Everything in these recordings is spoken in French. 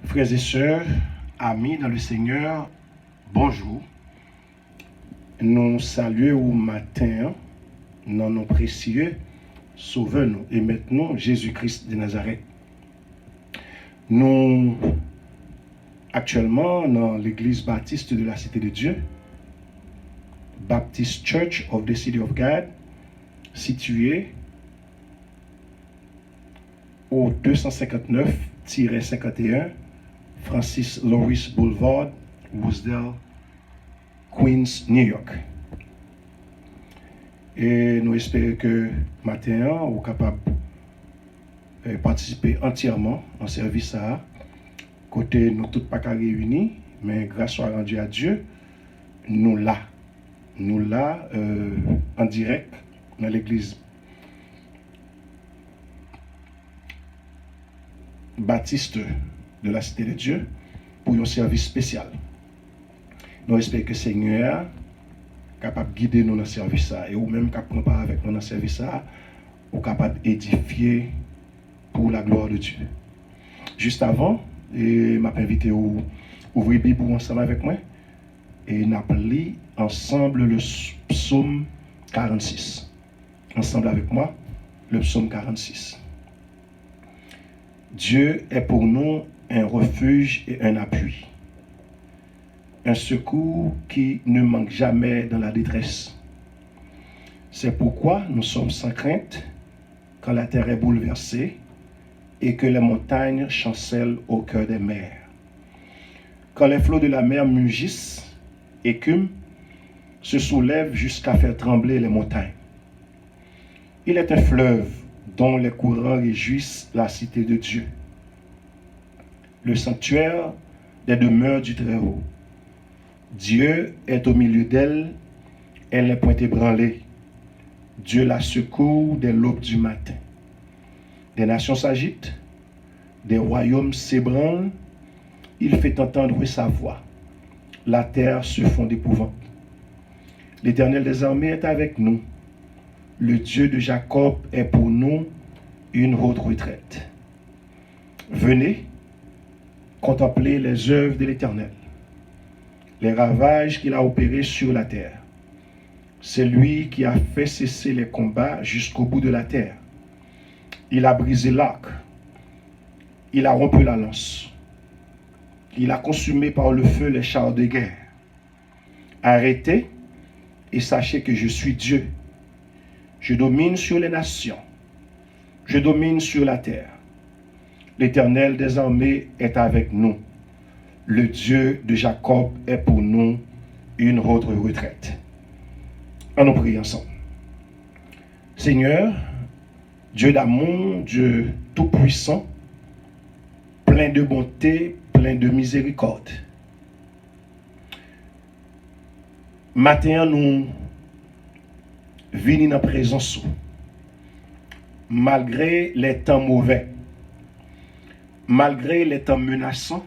Frères et sœurs, amis dans le Seigneur, bonjour. Nous saluons au matin dans nos précieux sauveur-nous et maintenant Jésus-Christ de Nazareth. Nous actuellement dans l'église baptiste de la Cité de Dieu, Baptist Church of the City of God, située au 259-51 Francis Lawrence Boulevard, Rosedale, Queens, New York. Et nous espérons que matin, vous êtes capable de participer entièrement en service à côté nous tous pas réunis, mais grâce soit rendue à Dieu, nous là en direct dans l'église baptiste de la Cité de Dieu pour un service spécial. Nous espérons que le Seigneur est capable de guider nous dans ce service et ou même capable de prendre avec nous dans ce service ou capable d'édifier pour la gloire de Dieu. Juste avant, je m'a invité à ouvrir la Bible ensemble avec moi et nous lu ensemble le psaume 46. Ensemble avec moi, le psaume 46. Dieu est pour nous un refuge et un appui, un secours qui ne manque jamais dans la détresse. C'est pourquoi nous sommes sans crainte quand la terre est bouleversée et que les montagnes chancellent au cœur des mers. Quand les flots de la mer mugissent, écument, se soulèvent jusqu'à faire trembler les montagnes. Il est un fleuve dont les courants réjouissent la cité de Dieu, le sanctuaire des demeures du Très-Haut. Dieu est au milieu d'elle, elle n'est point ébranlée. Dieu la secourt dès l'aube du matin. Des nations s'agitent, des royaumes s'ébranlent, il fait entendre sa voix. La terre se fond d'épouvante. L'Éternel des armées est avec nous. Le Dieu de Jacob est pour nous une haute retraite. Venez, contemplez les œuvres de l'Éternel, les ravages qu'il a opérés sur la terre. C'est lui qui a fait cesser les combats jusqu'au bout de la terre. Il a brisé l'arc, il a rompu la lance, il a consumé par le feu les chars de guerre. Arrêtez et sachez que je suis Dieu. Je domine sur les nations, je domine sur la terre. L'Éternel des armées est avec nous. Le Dieu de Jacob est pour nous une haute retraite. Allons prier ensemble. Seigneur, Dieu d'amour, Dieu tout-puissant, plein de bonté, plein de miséricorde. Matin, nous venons dans la présence, malgré les temps mauvais, malgré les temps menaçants,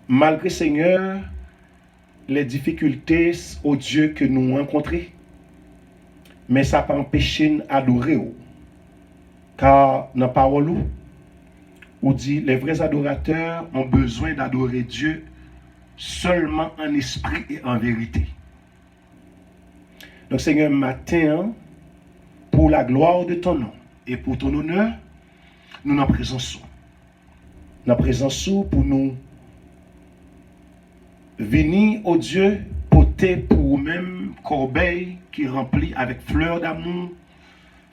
malgré, Seigneur, les difficultés au Dieu que nous rencontrons, mais ça n'a pas empêché d'adorer. Car dans la parole, on dit les vrais adorateurs ont besoin d'adorer Dieu seulement en esprit et en vérité. Donc, Seigneur, matin, pour la gloire de ton nom et pour ton honneur, nous n'en présentons. Nous en présentons pour nous venir au Dieu porter pour nous-mêmes corbeille qui remplit avec fleurs d'amour,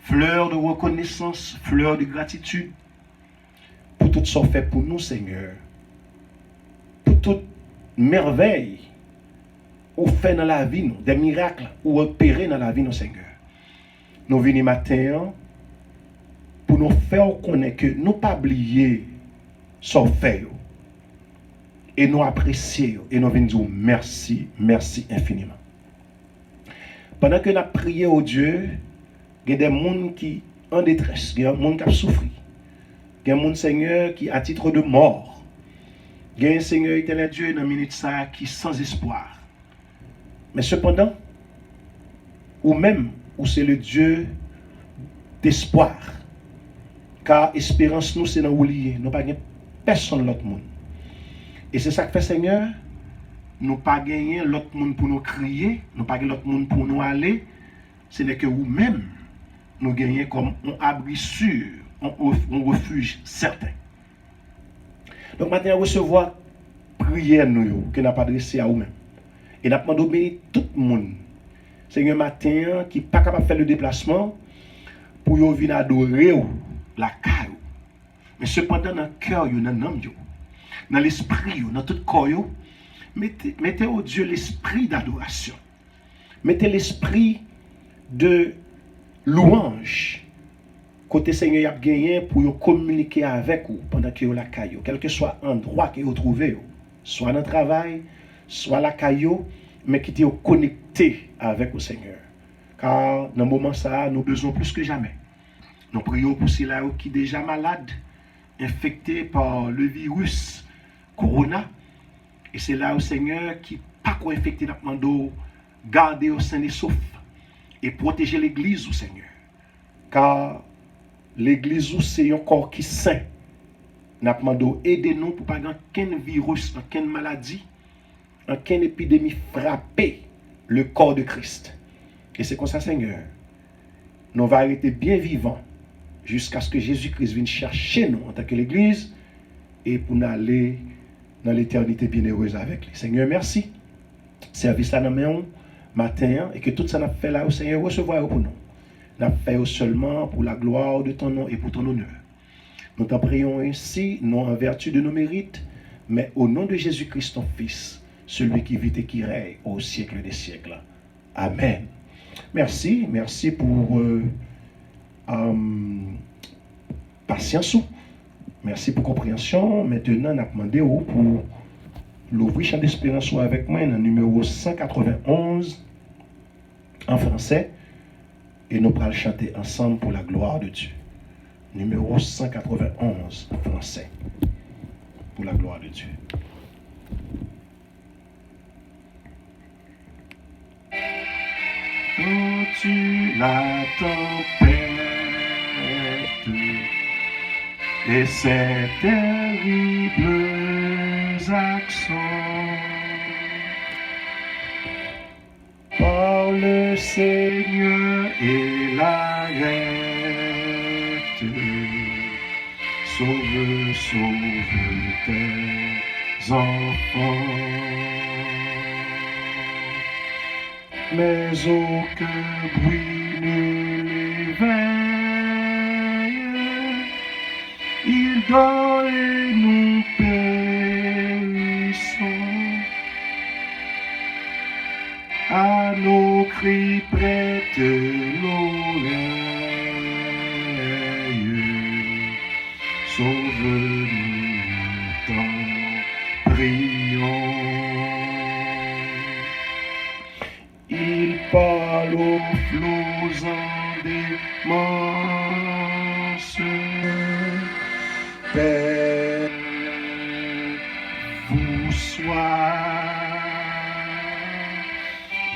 fleurs de reconnaissance, fleurs de gratitude, pour tout ce fait pour nous, Seigneur, pour toute merveille ou fait dans la vie, des miracles ou opérés dans la vie, Seigneur. Nous venons matin pour nous faire connaître que nous ne pas oublier ce fait et nous apprécier et nous venons dire merci, merci infiniment. Pendant que nous prions au Dieu, il y a des gens qui sont en détresse, il y a des gens qui ont souffert, il y a des gens, Seigneur, qui à titre de mort, il y a un Seigneur éternel Dieu dans la minute ça qui sans espoir. Mais cependant, ou même, où c'est le Dieu d'espoir, car espérance nous c'est dans où lié, nous pas personne l'autre monde. Et c'est ça que fait Seigneur, nous pas gagner l'autre monde pour nous crier, nous pas gagner l'autre monde pour nous aller, ce n'est que vous-même nous gagnons comme un abri sûr, un refuge certain. Donc maintenant, recevoir prière nous que n'a pas adressé à vous-même. Et n'a demandé bénir tout le monde. Seigneur matin qui pas capable de faire le déplacement pour yo venir adorer la caille. Mais cependant dans le cœur, dans l'âme, dans l'esprit, dans tout le corps, mettez au Dieu l'esprit d'adoration. Mettez l'esprit de louange. Côté Seigneur, il a gagné pour communiquer avec vous pendant que vous la caillou. Quel que soit l'endroit que vous trouvez, soit dans le travail, soit la caillou, mais qui est connecté avec le Seigneur. Car dans ce moment, ça, nous besoin plus que jamais. Nous prions pour ceux-là qui sont déjà malades, infectés par le virus Corona. Et c'est là au Seigneur qui pas quoi infecté n'a demandé garder au sein des sauf et protéger l'église au Seigneur. Car l'église c'est un corps qui saint. N'a demandé aider nous pour pas aucun virus, aucune maladie, aucune épidémie frapper le corps de Christ. Et c'est comme ça Seigneur. Nous va arrêter bien vivants jusqu'à ce que Jésus-Christ vienne chercher nous en tant que l'église et pour nous aller dans l'éternité bienheureuse avec lui. Seigneur, merci. Service là dans main matin et que tout ça n'a fait là au Seigneur recevoir pour nous. N'a fait seulement pour la gloire de ton nom et pour ton honneur. Nous t'en prions ainsi, non en vertu de nos mérites, mais au nom de Jésus-Christ ton Fils, celui qui vit et qui règne au siècle des siècles. Amen. Merci pour patience. Merci pour compréhension. Maintenant, on a demandé pour l'ouvrir Chant d'Espérance avec moi, dans le numéro 191 en français. Et nous allons chanter ensemble pour la gloire de Dieu. Numéro 191 en français. Pour la gloire de Dieu. Quand tu la tempête et ses terribles accents, par le Seigneur et l'arrête, sauve tes enfants. Mais aucun bruit ne l'éveille, il dort et nous périssons. À nos cris prête l'oreille, sauve-nous, t'en prions. Il parle aux flots en démence. Père, vous soit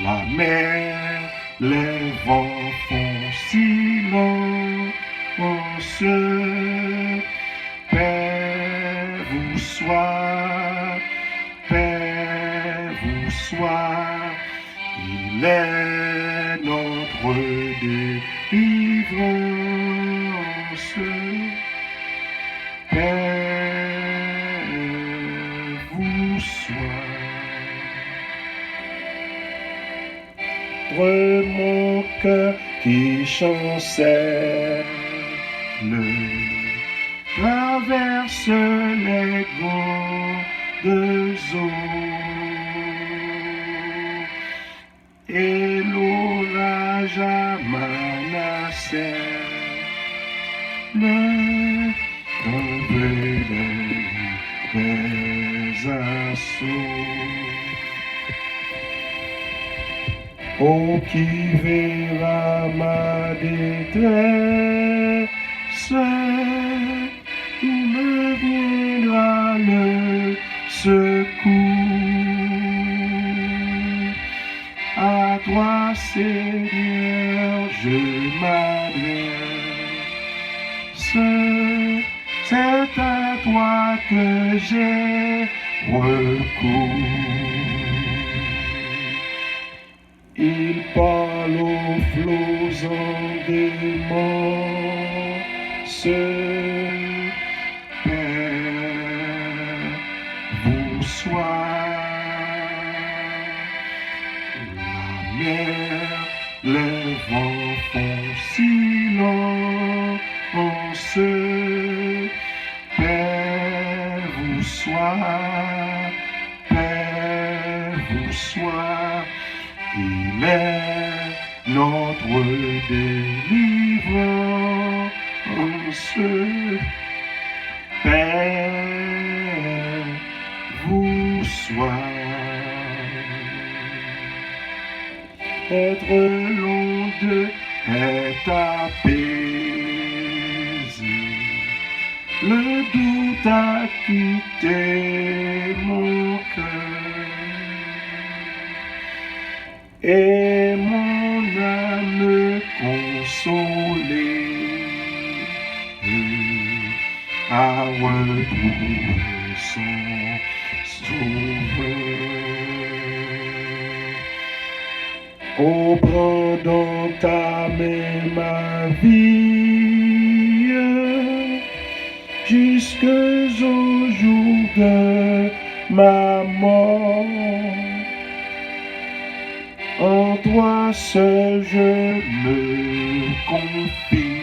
la mer, les vents font silence. Père, vous soit, Père, vous soit. Il est notre délivrance. Père, vous soit. Mon cœur qui chancelle traverse les grandes eaux. Et l'orage a menacé le des assauts. Oh, qui verra ma détresse, où me viendra le secours. À toi, Seigneur, je m'adresse, c'est à toi que j'ai recours. Il parle aux flots en démence. Père, vous soit la mer, les vents font silence. Père, vous soit, Père, vous soit. Il est notre délivrance. Père, vous soit. Être l'onde est apaisé. Le doute a quitté mon cœur. Et mon âme consolée a retrouvé son sauveur. Oh, prends dans ta main ma vie jusqu'au jour de ma mort. En toi seul je me confie,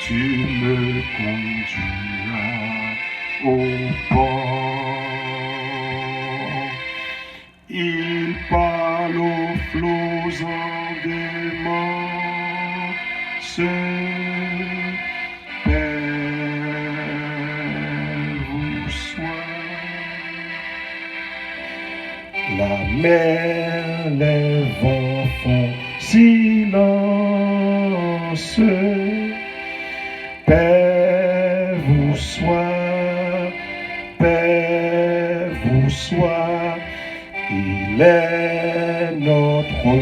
tu me conduiras au port. Il parle aux flots en démence. Père, vous soit. La mer, les vents font silence. Père, vous soit, Père, vous soit. Il est notre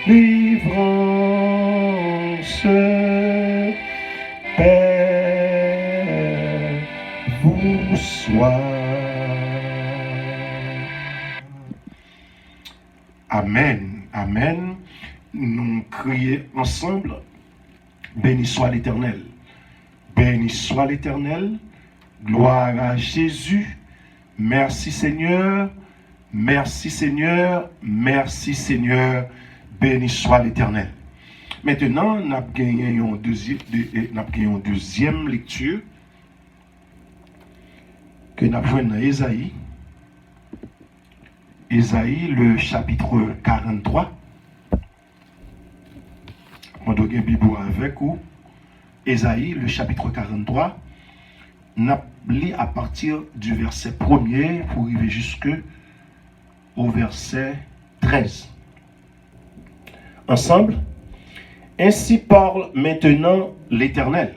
délivrance. Père, vous soit. Amen, amen. Nous crions ensemble, béni soit l'Éternel. Béni soit l'Éternel. Gloire à Jésus. Merci Seigneur. Merci Seigneur. Merci Seigneur. Béni soit l'Éternel. Maintenant, nous avons gagné une deuxième lecture que nous avons joué dans Ésaïe. Ésaïe, le chapitre 43. On doit bien Bible avec vous. Ésaïe, le chapitre 43. On a lu à partir du verset 1er pour arriver jusqu'au verset 13. Ensemble. Ainsi parle maintenant l'Éternel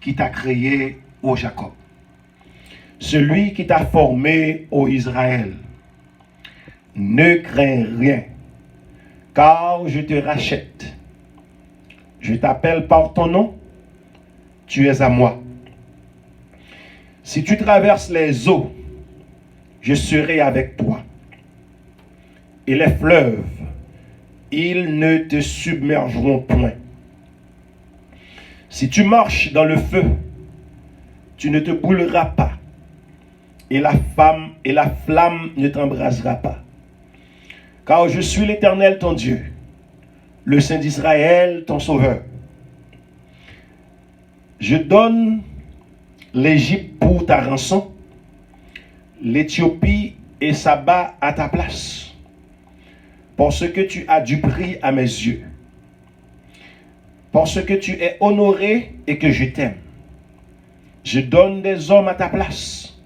qui t'a créé, ô Jacob. Celui qui t'a formé, ô Israël. Ne crains rien, car je te rachète. Je t'appelle par ton nom, tu es à moi. Si tu traverses les eaux, je serai avec toi. Et les fleuves, ils ne te submergeront point. Si tu marches dans le feu, tu ne te brûleras pas. Et la flamme ne t'embrasera pas. Car je suis l'Éternel ton Dieu, le Saint d'Israël ton Sauveur. Je donne l'Égypte pour ta rançon, l'Éthiopie et Saba à ta place, parce que tu as du prix à mes yeux, parce que tu es honoré et que je t'aime. Je donne des hommes à ta place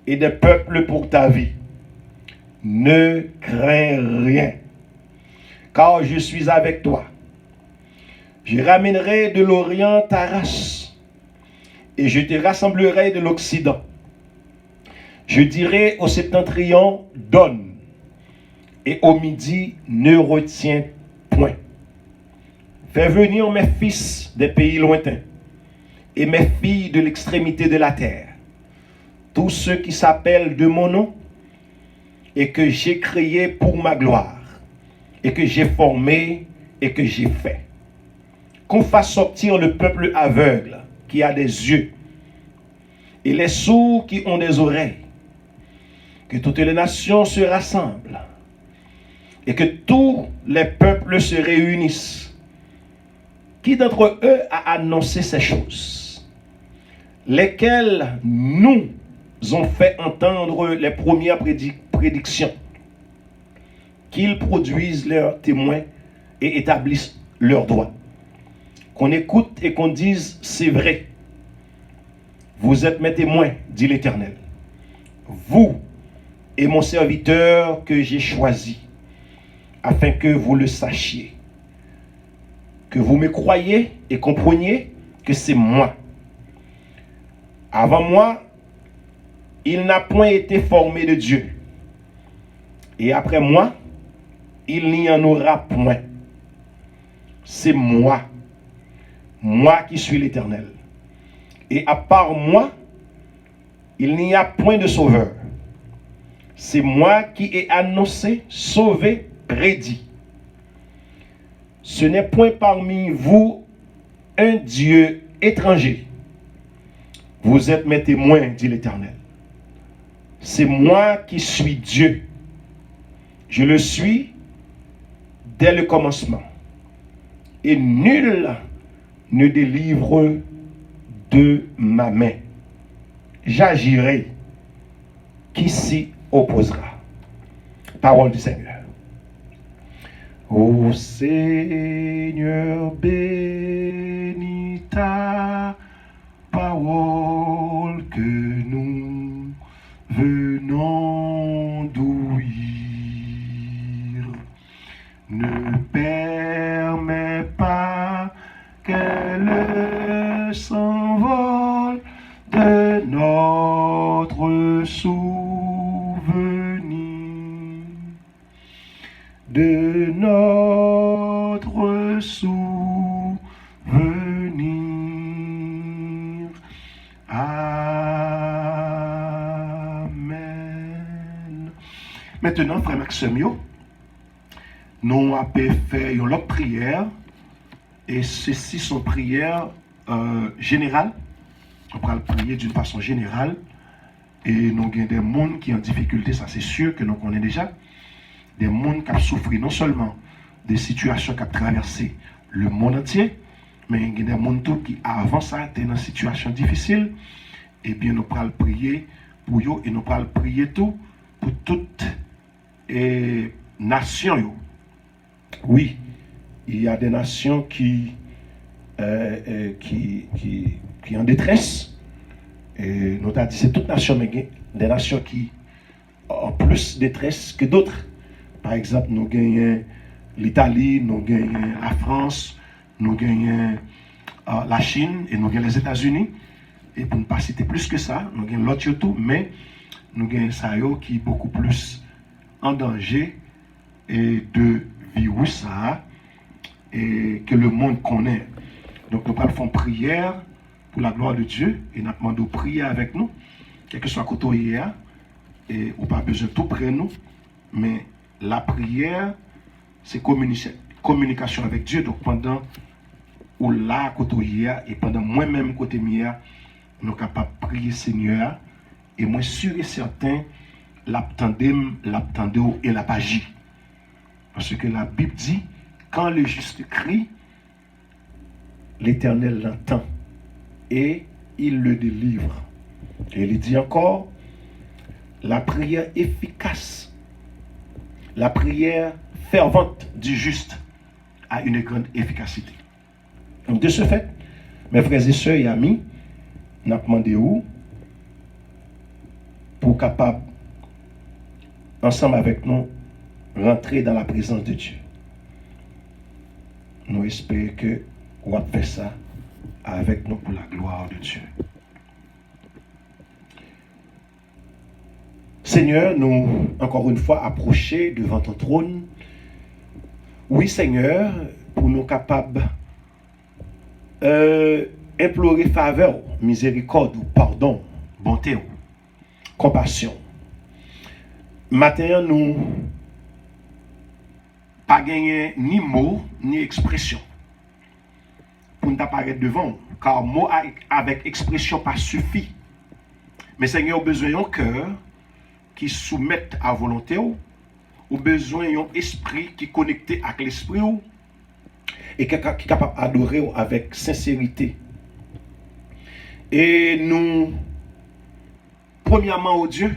et des peuples pour ta vie. Ne crains rien, car je suis avec toi. Je ramènerai de l'Orient ta race, et je te rassemblerai de l'Occident. Je dirai au septentrion, donne, et au midi, ne retiens point. Fais venir mes fils des pays lointains, et mes filles de l'extrémité de la terre, tous ceux qui s'appellent de mon nom et que j'ai créé pour ma gloire et que j'ai formé et que j'ai fait. Qu'on fasse sortir le peuple aveugle qui a des yeux et les sourds qui ont des oreilles, que toutes les nations se rassemblent et que tous les peuples se réunissent. Qui d'entre eux a annoncé ces choses, lesquelles nous ont fait entendre les premières prédictions, qu'ils produisent leurs témoins et établissent leurs droits. Qu'on écoute et qu'on dise, c'est vrai. Vous êtes mes témoins, dit l'Éternel. Vous et mon serviteur que j'ai choisi, afin que vous le sachiez. Que vous me croyez et compreniez que c'est moi. Avant moi, il n'a point été formé de Dieu. Et après moi, il n'y en aura point. C'est moi. Moi qui suis l'Éternel. Et à part moi, il n'y a point de sauveur. C'est moi qui ai annoncé, sauvé, prédit. Ce n'est point parmi vous un Dieu étranger. Vous êtes mes témoins, dit l'Éternel. C'est moi qui suis Dieu. Je le suis dès le commencement. Et nul ne délivre de ma main. J'agirai. Qui s'y opposera? Parole du Seigneur. Ô Seigneur, bénis ta parole que nous venons d'ouïr. Ne permets pas qu'elle s'envole de notre souvenir. De notre souvenir. Amen. Maintenant, frère Maxime, nous avons fait une autre prière, et ceci sont prières générales. On va prier d'une façon générale, et nous avons des gens qui ont en difficulté, ça c'est sûr que nous connaissons déjà. Des gens qui ont souffert non seulement des situations qui ont traversé le monde entier, mais il y a des gens qui avant ça étaient dans une situation difficile. Et bien nous allons prier pour eux et nous allons prier tout pour toutes les nations. Oui, il y a des nations qui en détresse. Et nous avons dit c'est toutes nations, mais des nations qui ont plus de détresse que d'autres. Par exemple, nous gagnons l'Italie, nous gagnons la France, nous gagnons la Chine et nous gagnons les États-Unis. Et pour ne pas citer plus que ça, nous gagnons l'autre tout, mais nous gagnons ça qui est beaucoup plus en danger et de virus ça, et que le monde connaît. Donc nous allons faire prière pour la gloire de Dieu et nous demandons de prier avec nous, quel que soit le côté et on n'a pas besoin de tout près nous, mais la prière, c'est communication avec Dieu. Donc pendant ou là côté et pendant moi-même côté mia, nous sommes capables de prier Seigneur, et moi sûr et certain l'attendez et la pagi. Parce que la Bible dit, quand le juste crie, l'Éternel l'entend et il le délivre. Et il dit encore, la prière efficace, la prière fervente du juste a une grande efficacité. Donc de ce fait, mes frères et sœurs et amis, nous avons demandé où pour capable, ensemble avec nous, rentrer dans la présence de Dieu. Nous espérons que vous allez faire ça avec nous pour la gloire de Dieu. Seigneur, nous, encore une fois, approcher devant ton trône. Oui, Seigneur, pour nous capables implorer faveur, miséricorde, pardon, bonté, compassion. Matin, nous pas gagné ni mots, ni expression pour nous apparaître devant. Car mot avec expression pas suffit. Mais Seigneur, besoin d'un cœur qui soumette à volonté ou besoin d'un esprit qui est connecté avec l'esprit et qui est capable d'adorer avec sincérité. Et nous, premièrement, au Dieu,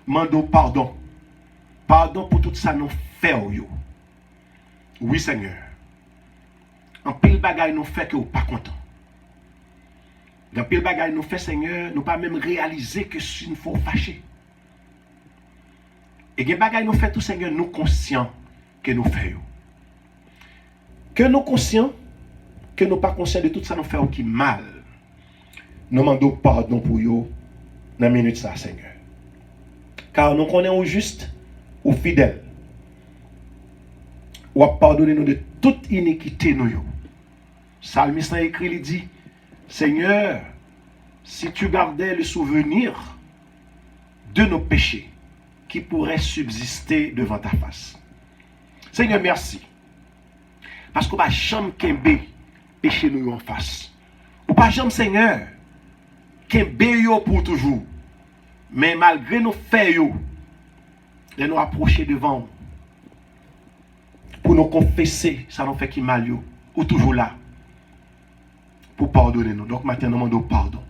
demandons pardon. Pardon pour tout ça nous fait. Oui, Seigneur. En pile bagaille nous fait que vous pas content. Dans pile bagaille nous fait, Seigneur, nous pas même réaliser que si nous faut fâcher. Et des bagaille nous fait tout, Seigneur, nous conscients que nous faisons. Que nous conscients, que nous pas conscients de tout ça nous fait qui mal. Nous demandons pardon pour vous dans la minute ça, Seigneur. Car nous connaissons au juste, au fidèle. Ou à pardonner nous de toute iniquité nous. Psalmiste a écrit, il dit, Seigneur, si tu gardais le souvenir de nos péchés qui pourraient subsister devant ta face. Seigneur, merci. Parce qu'on va jamais kembe péché nous en face. Ou pas jamais, Seigneur, kembe pour toujours. Mais malgré nos faits, de nous approcher devant pour nous confesser, ça nous fait qui mal, ou toujours là, pour pardonner nous. Donc maintenant, nous demandons pardon.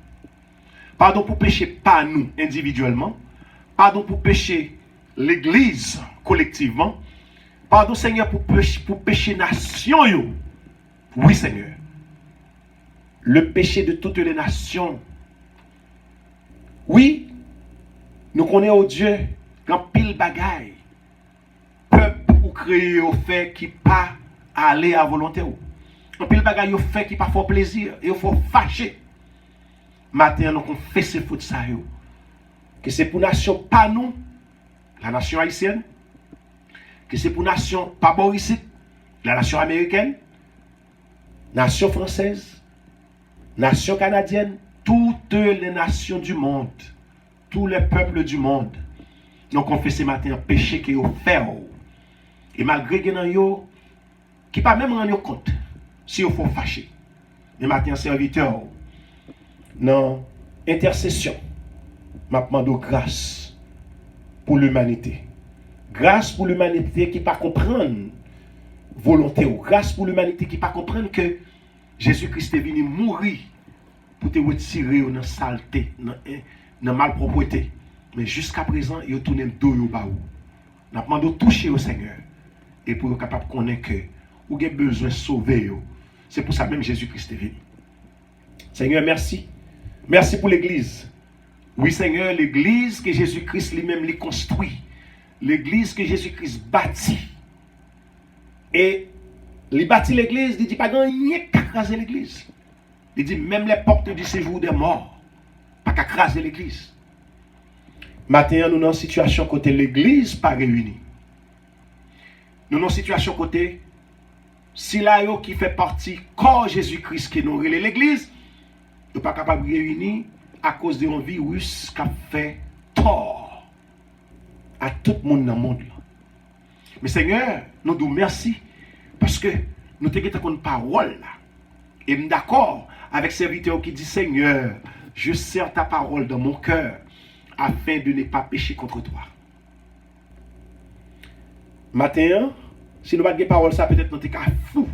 Pardon pour pécher pas nous individuellement, pardon pour pécher l'Église collectivement, pardon Seigneur pour pécher nation. Oui Seigneur. Le péché de toutes les nations. Oui, nous connaissons au Dieu quand pile bagaille. Peuple ou créé au fait qui pas aller à volonté. En pile bagaille au fait qui pas fort plaisir et il faut fâcher. Maintenant nous confessons faute ça que c'est pour nation pas nous, la nation haïtienne, que c'est pour nation pas Boris, la nation américaine, nation française, nation canadienne, toutes les nations du monde, tous les peuples du monde, nous confessons maintenant péché qui ont fait. Et malgré que nous qui pas même rendre compte si vous faut fâcher. Mais maintenant serviteur, non intercession, m'a demandé grâce pour l'humanité. Grâce pour l'humanité qui pas comprendre volonté ou grâce pour l'humanité qui pas comprendre que Jésus-Christ est venu mourir pour te retirer dans la saleté, dans la malpropreté. Mais jusqu'à présent, il a tourné le dos au bas. Nous avons demandé de toucher au Seigneur et pour être capable de connaître que vous avez besoin de sauver. C'est pour ça même Jésus-Christ est venu. Seigneur, merci. Merci pour l'Église. Oui, Seigneur, l'Église que Jésus-Christ lui-même lui construit. L'Église que Jésus-Christ bâtit. Et il bâtit l'Église, il dit pas rien qu'à craser l'Église. Il dit même les portes du séjour des morts, pas qu'à craser l'Église. Maintenant, nous sommes dans une situation côté l'Église pas réunie. Nous sommes dans une situation côté si là qui fait partie corps Jésus-Christ qui nous relève l'Église, nous ne sommes pas capables de réunir à cause d'un virus qui a fait tort à tout le monde dans le monde. Mais Seigneur, nous disons merci parce que nous avons une parole là. Et je suis d'accord avec ce serviteur qui dit Seigneur, je serre ta parole dans mon cœur afin de ne pas pécher contre toi. Matin, si nous n'avons pas de parole, ça peut-être nous sommes fous.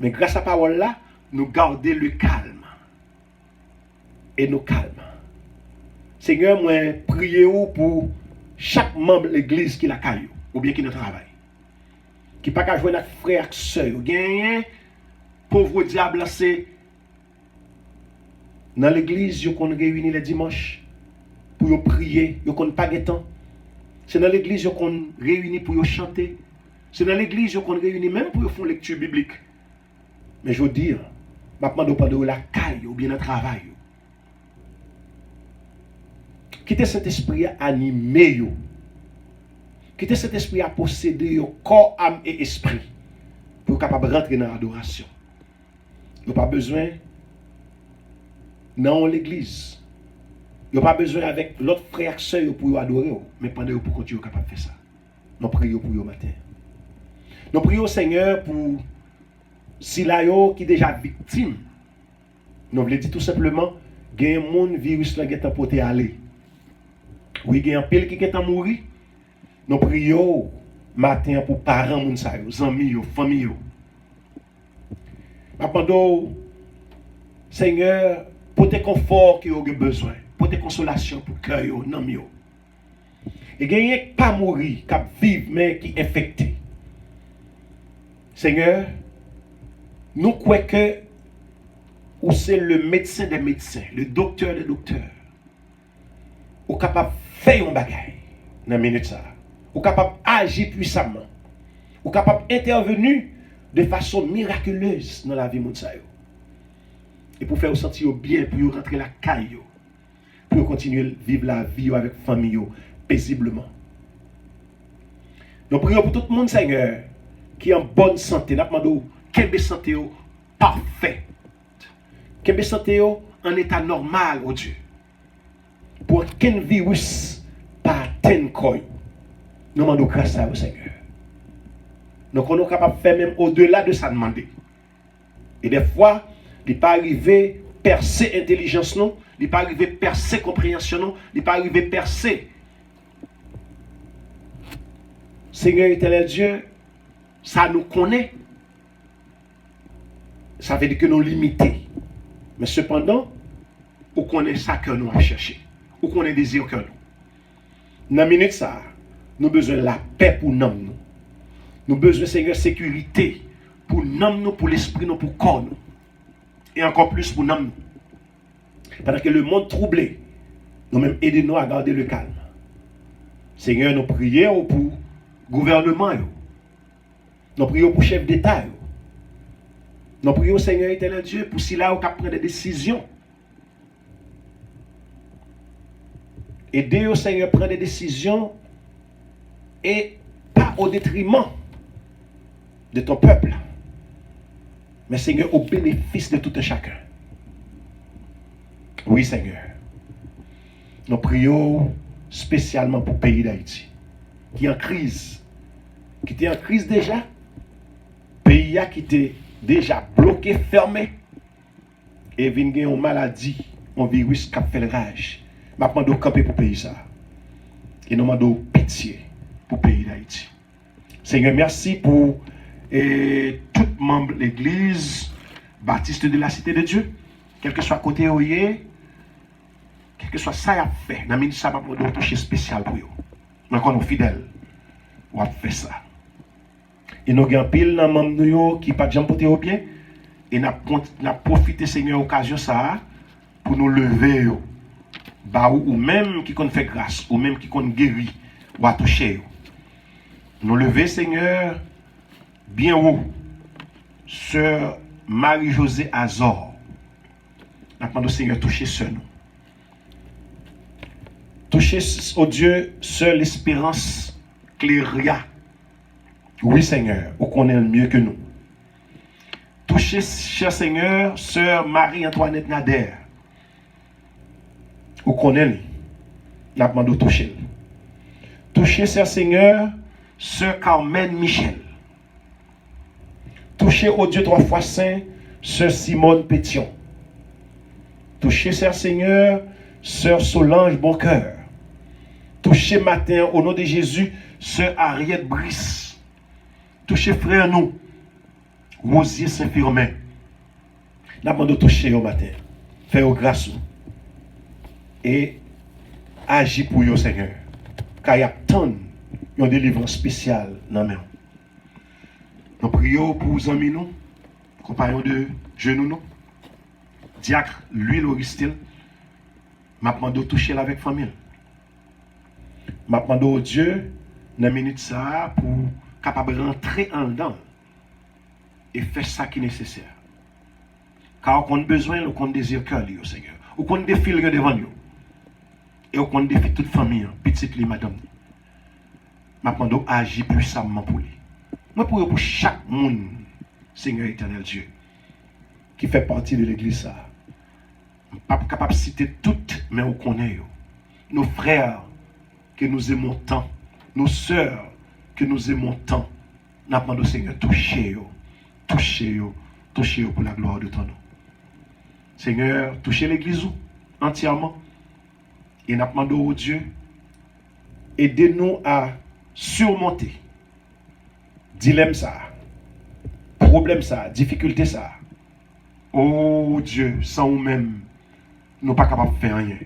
Mais grâce à la parole là, nous gardons le calme. Et nous calme. Seigneur, moi, priez-vous pour chaque membre de l'église qui la caillou, ou bien qui ne travaille. Qui n'a pas jouer avec frère et soeur. Gagne, pauvre diable, c'est dans l'église qu'on réunit les dimanches pour prier, qu'on n'a pas de temps. C'est dans l'église qu'on réunit pour chanter. C'est dans l'église qu'on réunit même pour faire lecture biblique. Mais je veux dire, maintenant, de pas de la caille ou bien le travail. Quittez cet esprit à animer. Quittez cet esprit à posséder corps, âme et esprit pour être capable de rentrer dans l'adoration. Ils n'ont pas besoin dans l'église. Ils n'ont pas besoin avec l'autre frère et soeur pour adorer. Mais pendant que vous continuez capable de faire ça. Nous prions pour eux matin. Nous prions au Seigneur pour si là qui est déjà victime. Nous voulons dire tout simplement, il y a un monde virus là qui est emporté à aller. Oui, il y a un pile qui est mort. Nous prions matin pour parents, amis, famille. Pendant Seigneur, pour tes conforts qui ont besoin, pour tes consolations pour cœur, non mieux. Et il n'y a pas mourir, qui vivre, mais qui est infecté. Seigneur, nous croyons que ou c'est le médecin des médecins, le docteur des docteurs, ou capable de faire un bagage dans la minute ça, ou capable d'agir puissamment, ou capable d'intervenir de façon miraculeuse dans la vie de ça. Et pour faire sentir bien, pour rentrer la caille, pour continuer à vivre la vie avec la famille paisiblement. Nous prions pour tout le monde, Seigneur, qui est en bonne santé. Nous demandons quelle santé parfaite. Quelle santé en état normal, oh Dieu. Pour qu'un virus pas atteindre corps. Nous demandons grâce à vous, Seigneur. Donc, on est capable de faire même au-delà de ça demander. Et des fois, il n'est pas arrivé à percer l'intelligence, non. Il n'est pas arrivé à percer la compréhension, non. Il n'est pas arrivé à percer. Seigneur éternel Dieu, ça nous connaît. Ça veut dire que nous limitons. Mais cependant, on connaît ça que nous avons cherché. On connaît désir que nous. Dans la minute ça, nous avons besoin de la paix pour nous. Nous avons besoin, Seigneur, de sécurité pour nous, pour l'esprit, nous, pour le corps. Nous. Et encore plus pour nous. Parce que le monde troublé, nous même aidons-nous à garder le calme. Seigneur, nous prions pour le gouvernement. Nous prions pour le chef d'État. Nous prions, Seigneur éternel Dieu, pour si là, on peut prendre des décisions. Aider au Seigneur à prendre des décisions et pas au détriment de ton peuple, mais Seigneur, au bénéfice de tout un chacun. Oui, Seigneur. Nous prions spécialement pour le pays d'Haïti, qui est en crise, qui était en crise déjà, pays qui était déjà bloqué, fermé, et vient gagner une maladie, un virus qui a fait le rage. Maintenant, nous camper pour le pays ça. Et nous demandons pitié pour le pays d'Haïti. Seigneur, merci pour tout membre de l'Église baptiste de la Cité de Dieu, quel que soit côté où il est, quel que soit ça a fait, dans le ministère, nous avons touché spécial pour eux. Nous sommes fidèles. On a fait ça. Et nous avons pile dans les membres qui ne pas jamais au bien. Et nous avons profité, Seigneur, occasion ça pour nous lever. Bah, ou même qui qu'on fait grâce, ou même qui qu'on guérit, ou à toucher. Nous lever, Seigneur, bien haut, Sœur Marie-Josée Azor. Nous demandons, Seigneur, toucher sœur nous. Toucher, oh Dieu, Sœur l'Espérance Cléria. Oui, Seigneur, vous connaissez mieux que nous. Touchez, cher Seigneur, Sœur Marie-Antoinette Nader. Vous connaissez. Nous demandons toucher. Touchez, cher Seigneur, Sœur Carmen Michel. Touchez, oh Dieu, 3 fois saint, Sœur Simone Pétion. Touchez, cher Seigneur, Sœur Solange Boncoeur. Touchez matin, au nom de Jésus, Sœur Ariette Brice. Touchez, frère, nous, Rosier Saint-Firmin. Nous demandons toucher au matin. Faites grâce. Et agis pour vous, Seigneur. Car il y a tant de délivrance spéciale dans la main. Nous prions pour vos amis, nous, compagnons de genoux, nous, diacre, l'huile Augustine, m'a demandé de toucher avec famille. M'a demandé au Dieu, dans la minute ça, pour capable de rentrer en dedans et faire ça qui est nécessaire. Car on a besoin, on a désir cœur, Seigneur. On a défile devant nous. Et on a défile toute famille, petite li, madame. M'a demandé d'agir puissamment pour lui. Moi, pour chaque monde, Seigneur éternel Dieu. qui fait partie de l'église. Je ne suis pas capable de citer toutes, mais on connaît. Nos frères que nous aimons tant, nos sœurs que nous aimons tant, nous demandons au Seigneur, touchez-vous pour la gloire de ton nom. Seigneur, touchez l'église entièrement. Et nous demandons au Dieu, aidez-nous à surmonter dilemme ça, problème ça, difficulté ça. Oh Dieu, sans nous-mêmes, nous ne sommes pas capables de faire rien.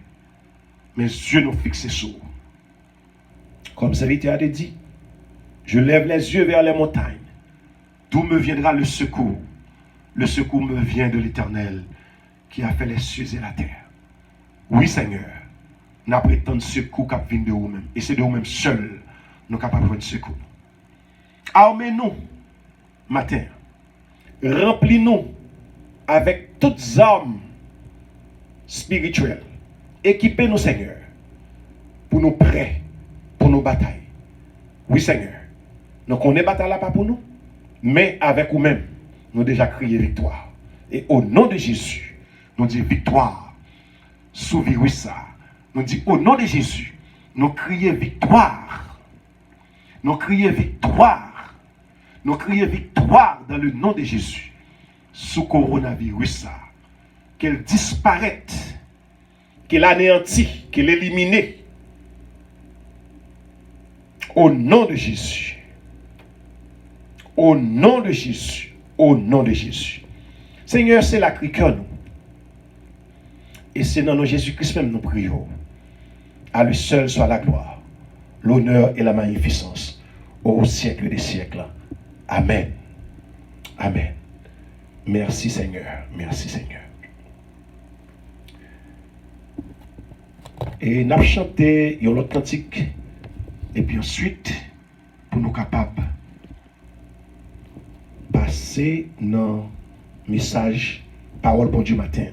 Mais Dieu nous fixe sur. Comme serviteur a dit, je lève les yeux vers les montagnes. D'où me viendra le secours? Le secours me vient de l'Éternel qui a fait les cieux et la terre. Oui Seigneur, nous prétendons secours qui vient de vous-même. Et c'est de vous-même seul nous sommes capables de voir secours. Armez-nous, matin. Remplis-nous avec toutes les armes spirituelles. Équipez-nous, Seigneur, pour nous prêts, pour nos batailles. Oui, Seigneur. Nous connaissons la bataille là pas pour nous, mais avec nous-mêmes, nous déjà crié victoire. Et au nom de Jésus, nous disons victoire sous virus ça. Nous disons au nom de Jésus, nous crions victoire. Nous crions victoire. Nous crions victoire dans le nom de Jésus. Sous coronavirus ça. Qu'elle disparaisse. Qu'elle anéantit. Qu'elle élimine. Au nom de Jésus. Au nom de Jésus. Au nom de Jésus. Seigneur, c'est la cœur nous. Et c'est dans nos Jésus-Christ même nous prions. À lui seul soit la gloire, l'honneur et la magnificence au siècle des siècles. Amen. Amen. Merci Seigneur. Merci Seigneur. Et nous avons chanté l'autre cantique. Et puis ensuite, pour nous capables de passer dans le message parole bon Dieu matin.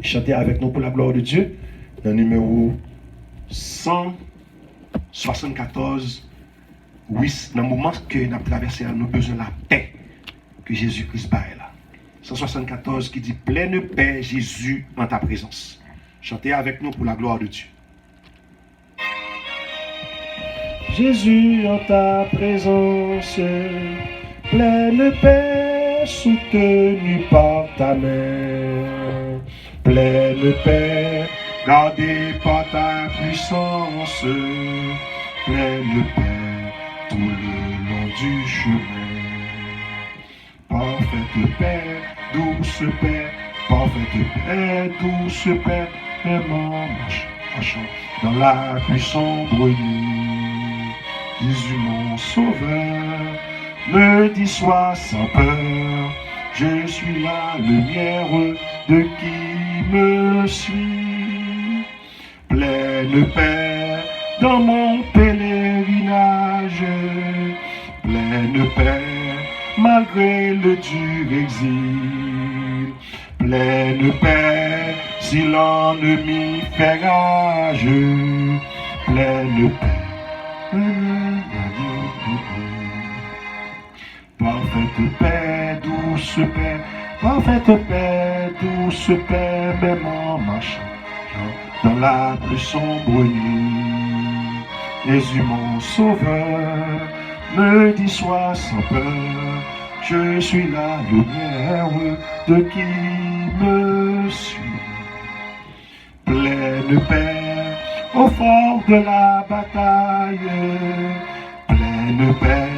Chantez avec nous pour la gloire de Dieu, dans le numéro 174. Oui, dans le moment que nous avons traversé, nous avons besoin de la paix que Jésus-Christ baille là. 174 qui dit pleine paix, Jésus, en ta présence. Chantez avec nous pour la gloire de Dieu. Jésus en ta présence, pleine paix, soutenue par ta main, pleine paix, gardée par ta puissance, pleine paix, tout le long du chemin. Parfaite paix, douce paix, parfaite paix, douce paix, même en marchant dans la plus sombre nuit. Jésus mon sauveur, me dis sois sans peur, je suis la lumière de qui me suit. Pleine paix dans mon pèlerinage, pleine paix malgré le dur exil, pleine paix si l'ennemi fait rage, pleine paix. Parfaite paix, douce paix, parfaite paix, douce paix, même en marchant dans la plus sombre nuit. Jésus mon sauveur, me dis sois sans peur, je suis la lumière de qui me suit. Pleine paix, au fort de la bataille, pleine paix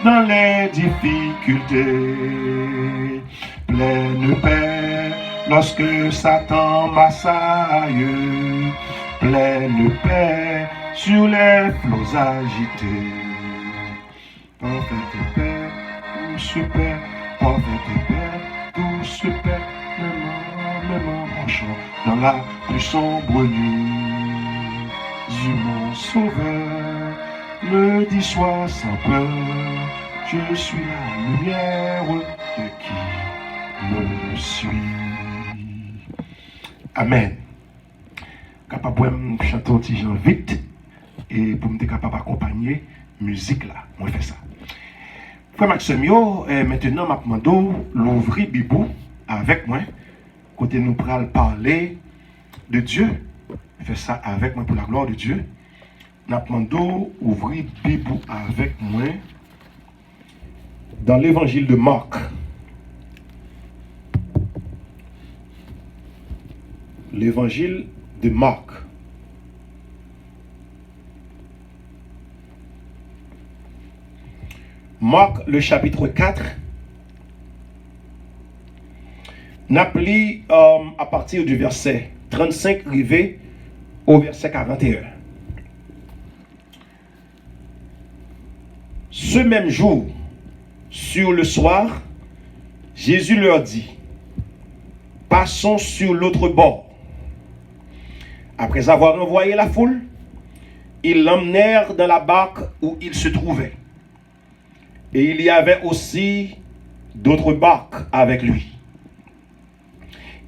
dans les difficultés, pleine paix lorsque Satan m'assaille, pleine paix sur les flots agités. Parfaite paix, douce paix, parfaite paix, douce paix, même en marchant dans la plus sombre nuit. Jésus mon sauveur, me dis sois sans peur, je suis la lumière de qui me suit. Amen. Capable de chanter un petit genre vite et pour me capable d'accompagner musique là, on fait ça. Frère Maxime, maintenant, je demande l'ouvrir Bibou avec moi. Côté nous pral parler de Dieu. Fais ça avec moi pour la gloire de Dieu. Nous demandons ouvrir Bibou avec moi dans l'évangile de Marc. L'évangile de Marc. Marc, le chapitre 4. N'appli à partir du verset 35 arrivé au verset 41. Ce même jour, sur le soir, Jésus leur dit, passons sur l'autre bord. Après avoir envoyé la foule, ils l'emmenèrent dans la barque où il se trouvait. Et il y avait aussi d'autres barques avec lui.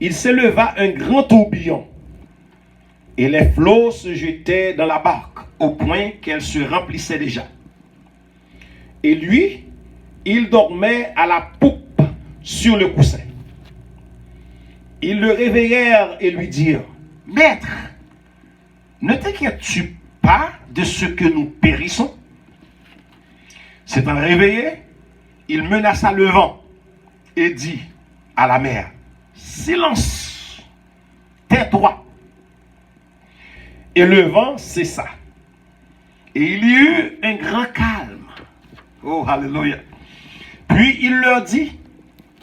Il s'éleva un grand tourbillon, et les flots se jetaient dans la barque, au point qu'elle se remplissait déjà. Et lui, il dormait à la poupe sur le coussin. Ils le réveillèrent et lui dirent, « Maître, ne t'inquiètes-tu pas de ce que nous périssons ?» S'étant réveillé, il menaça le vent et dit à la mer, « Silence, tais-toi. » Et le vent cessa. Et il y eut un grand calme. Oh, alléluia. Puis il leur dit,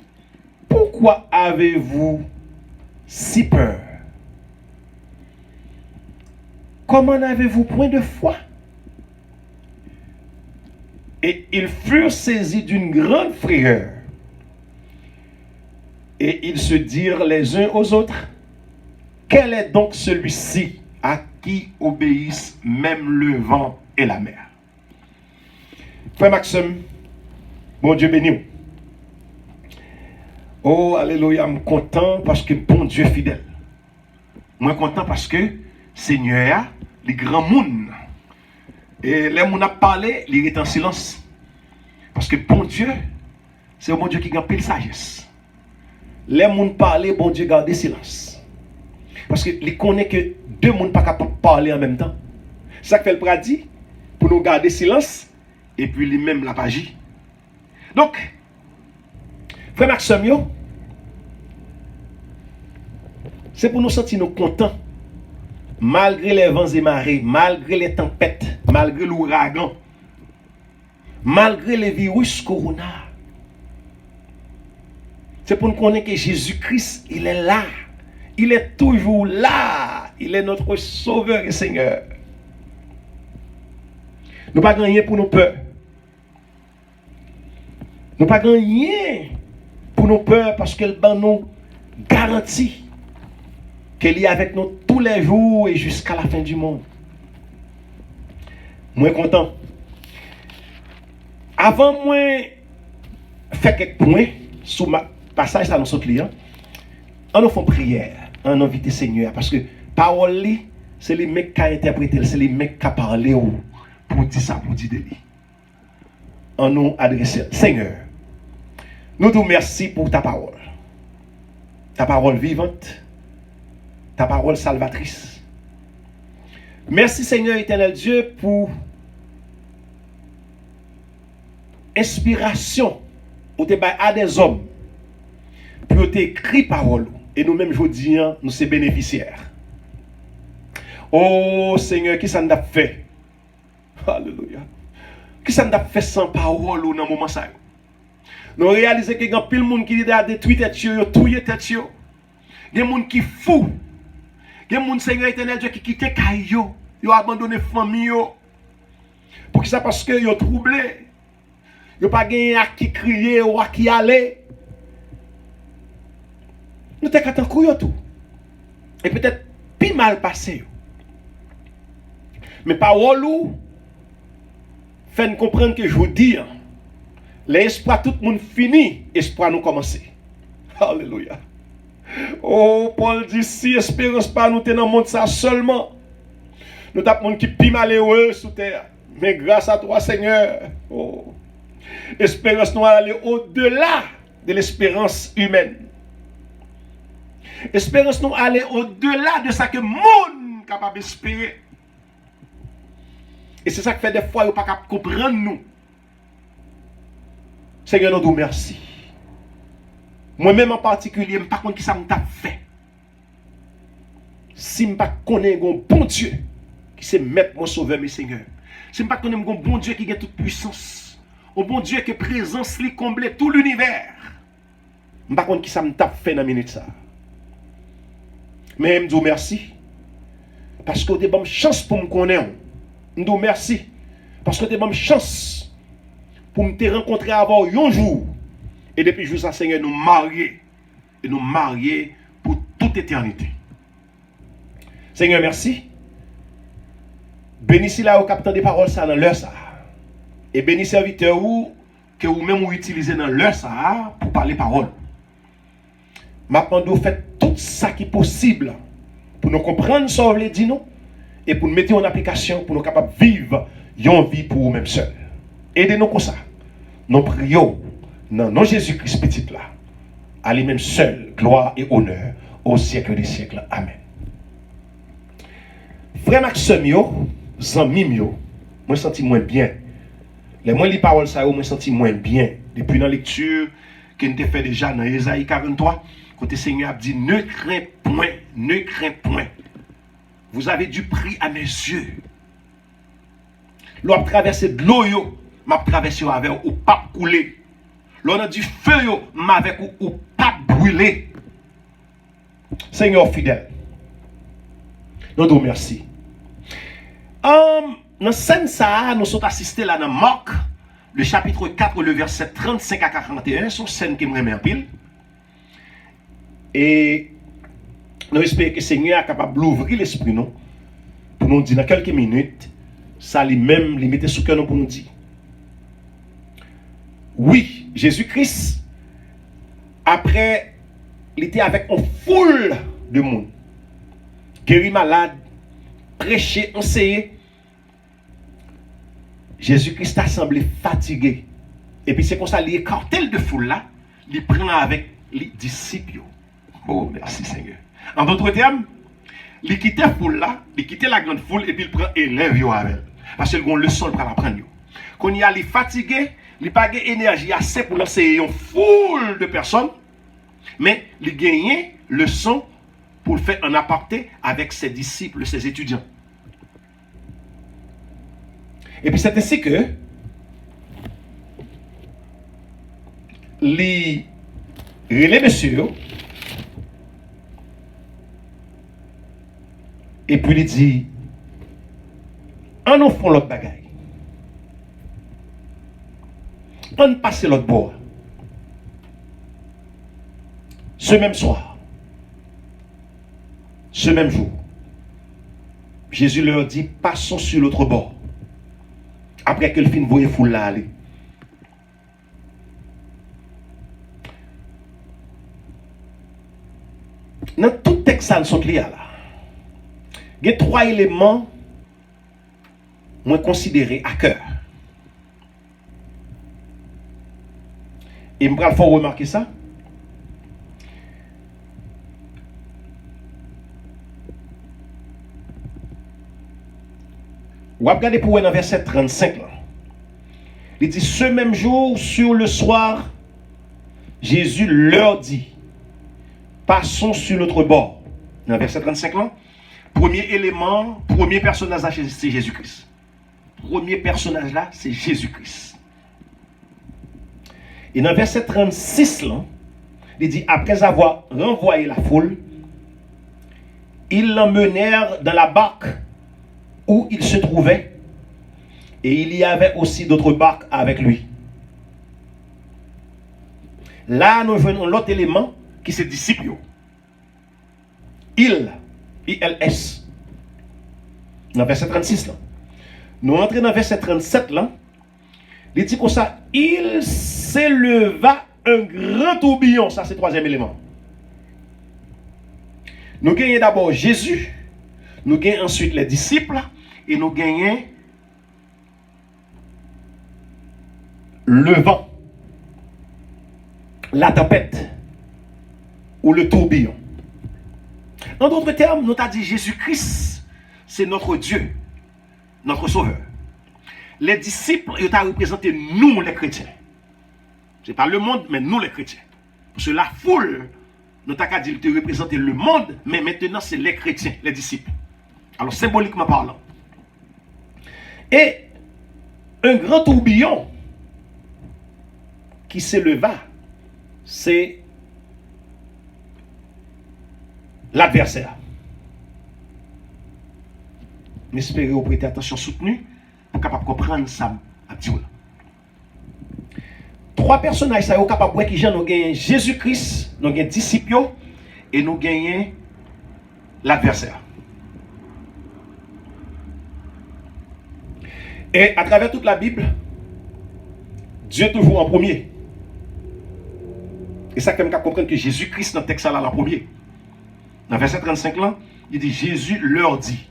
« Pourquoi avez-vous si peur? Comment n'avez-vous point de foi? » Et ils furent saisis d'une grande frayeur. Et ils se dirent les uns aux autres, « Quel est donc celui-ci à qui obéissent même le vent et la mer? » Frère Maxime, bon Dieu béni. Oh, alléluia, je suis content parce que bon Dieu est fidèle. Je suis content parce que Seigneur, les grands mondes, et les gens ont parlé, ils étaient en silence. Parce que bon Dieu, c'est un bon Dieu qui a pile sagesse. Les gens parlent, bon Dieu garde silence. Parce que il connaît que deux mondes pas capables de parler en même temps. C'est ça que fait le pradis pour nous garder silence et puis lui-même l'a pas agi. Donc, frère Maxime, c'est pour nous sentir nous contents. Malgré les vents et marées, malgré les tempêtes, malgré l'ouragan, malgré les virus corona. C'est pour nous connaître que Jésus-Christ, il est là. Il est toujours là. Il est notre Sauveur et Seigneur. Nous pas gagner pour nos peurs. Nous pas gagner pour nos peurs parce qu'elle nous garantit qu'elle est avec nous tous les jours et jusqu'à la fin du monde. Moi content. Avant moi faire quelques points sur ma passage à nos clients, on nous fait prière, on invite le Seigneur parce que parole c'est les mecs qui interprété, c'est les mecs qui parlé pour dire ça, pour dire de lui. On nous adresse Seigneur. Nous te remercions pour ta parole vivante, ta parole salvatrice. Merci Seigneur éternel Dieu pour inspiration ou te bail à des hommes pour t'écrire parole et nous-mêmes aujourd'hui nous sommes bénéficiaires. Oh Seigneur, qui ça nous a fait? Alléluia. Qui ça nous a fait sans parole ou dans moment ça? Nous réalisons qu'il y a pile de monde qui a détruit tête yo, touyer tête yo. Il y a des gens qui fou. Il y a des gens Seigneur éternel Dieu qui quitte caillou, yo abandonné famille yo. Pour qui ça parce que yo troublé. Yo pas gagné à qui crier ou à qui aller. Nous t'es qu'à couille tout. Et peut-être plus mal passé. Mais parole ou fait nous comprendre que je vous dis l'espoir tout le monde fini, espoir nous commencer. Alléluia. Oh, Paul dit si espérance pas nous dans le monde ça seulement. Nous avons monde qui plus malheureux sous terre. Mais grâce à toi Seigneur. Oh. Espérance nous aller au-delà de l'espérance humaine. Espérance nous aller au-delà de ça que le monde est capable d'espérer. Et c'est ça qui fait des fois, il ne pas capable comprendre nous. Seigneur, nous disons merci. Moi-même en particulier, je ne sais pas qui ça m'a fait. Si je ne connais pas un bon Dieu qui sait mettre mon sauveur, mes seigneurs. Si je ne connais pas un bon Dieu qui a toute puissance. Un bon Dieu qui est présence, qui comble tout l'univers. Je ne sais pas qui ça m'a fait dans la minute ça. Mais je dis merci. Parce que vous avez une chance pour me connaître. Je dis merci. Parce que vous avez une chance pour me rencontrer avant un jour. Et depuis jour ça, Seigneur, nous marier. Et nous marier pour toute éternité. Seigneur, merci. Bénis là au capteur des paroles ça dans l'heure ça. Et bénis serviteur ou que vous même vous utilisez dans l'heure ça pour parler parole. Maintenant, vous faites tout ça qui est possible pour nous comprendre ce que vous voulez dire nous et pour nous mettre en application pour nous capables de vivre une vie pour nous-mêmes seuls. Aidez-nous comme ça. Nous prions dans nom Jésus-Christ petit là. À lui-même seul, gloire et honneur au siècle des siècles. Amen. Frère Maxime, Zanmim, moi senti moins bien. Les moins les paroles ça, moi senti moins bien. Depuis la lecture que nous avons fait déjà dans Ésaïe 43, côté Seigneur a dit ne crains point, ne crains point. Vous avez du prix à mes yeux. L'on a traversé de l'eau, m'a traversé avec ou pas couler. L'on a du feu, m'a avec ou pas brûler. Seigneur fidèle, nous te remercions. Dans scène ça, nous sommes assistés là dans Marc, le chapitre 4, le verset 35 à 41, c'est une scène qui me remet en pile. Et nous espérons que le Seigneur est capable d'ouvrir l'esprit nous pour nous dire dans quelques minutes, ça lui-même lui mettre sous cœur pour nous dire. Oui, Jésus-Christ, après, il était avec une foule de monde, guéri malade, prêché, enseigné. Jésus-Christ a semblé fatigué. Et puis c'est comme ça, il écarté de foule là, il prend avec les disciples. Oh, merci Seigneur. En d'autres termes, il quitte la foule là, il quitte la grande foule et puis il prend élève avec. Parce que le leçon pour l'apprendre. Quand il est fatigué, il n'a pas d'énergie assez pour lancer une foule de personnes, mais il gagne leçon pour le faire en aparté avec ses disciples, ses étudiants. Et puis c'est ainsi que les relais messieurs et puis il dit en nous font l'autre bagaille. On passe l'autre bord. Ce même soir, ce même jour, Jésus leur dit passons sur l'autre bord. Après que le film voyait foule là aller. Dans tout texte ça sont liés là. Il y a 3 éléments moins considérés à cœur. Et il faut remarquer ça. Ou regardez pour dans verset 35 là. Il dit ce même jour sur le soir Jésus leur dit passons sur l'autre bord. Dans verset 35 là, premier élément, premier personnage là c'est Jésus-Christ. Premier personnage là c'est Jésus-Christ. Et dans verset 36 là, il dit après avoir renvoyé la foule, ils l'emmenèrent dans la barque où il se trouvait, et il y avait aussi d'autres barques avec lui. Là, nous venons l'autre élément qui c'est disciple. Il, I-L-S. Dans verset 36 là. Nous entrons dans verset 37 là. Il dit comme ça, il s'éleva un grand tourbillon. Ça c'est le troisième élément. Nous gagnons d'abord Jésus, nous gagnons ensuite les disciples, et nous gagnons le vent, la tempête ou le tourbillon. En d'autres termes, nous avons dit Jésus-Christ, c'est notre Dieu, notre Sauveur. Les disciples, ils ont représenté nous les chrétiens. Ce n'est pas le monde, mais nous les chrétiens. Parce que la foule, nous avons dit de représenter le monde, mais maintenant c'est les chrétiens, les disciples. Alors symboliquement parlant. Et un grand tourbillon qui s'éleva, c'est l'adversaire. J'espère que vous prêtez attention soutenue pour capable comprendre ça à dire. Trois personnages ça sont capables de voir qui nous gagnent Jésus-Christ, nous gagnons disciples et nous gagnons l'adversaire. Et à travers toute la Bible, Dieu est toujours en premier. Et ça, comme qu'à comprendre que Jésus-Christ dans le texte là, en premier. Dans verset 35 là, il dit Jésus leur dit.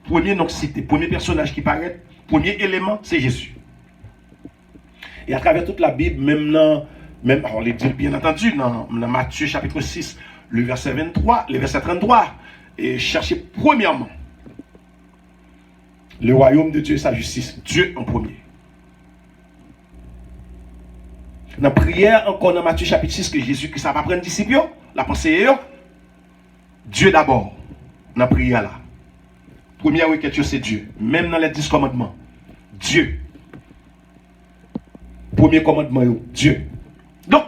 Premier nom cité, premier personnage qui paraît, premier élément, c'est Jésus. Et à travers toute la Bible, même on les dit bien entendu, dans Matthieu chapitre 6, le verset 23, le verset 33, et cherchez premièrement le royaume de Dieu et sa justice. Dieu en premier. Dans la prière, encore dans Matthieu chapitre 6, que Jésus, qui ça va prendre disciples, la pensée est Dieu d'abord. Dans la prière là. Première requête, c'est Dieu. Même dans les 10 commandements. Dieu. Premier commandement, Dieu. Donc,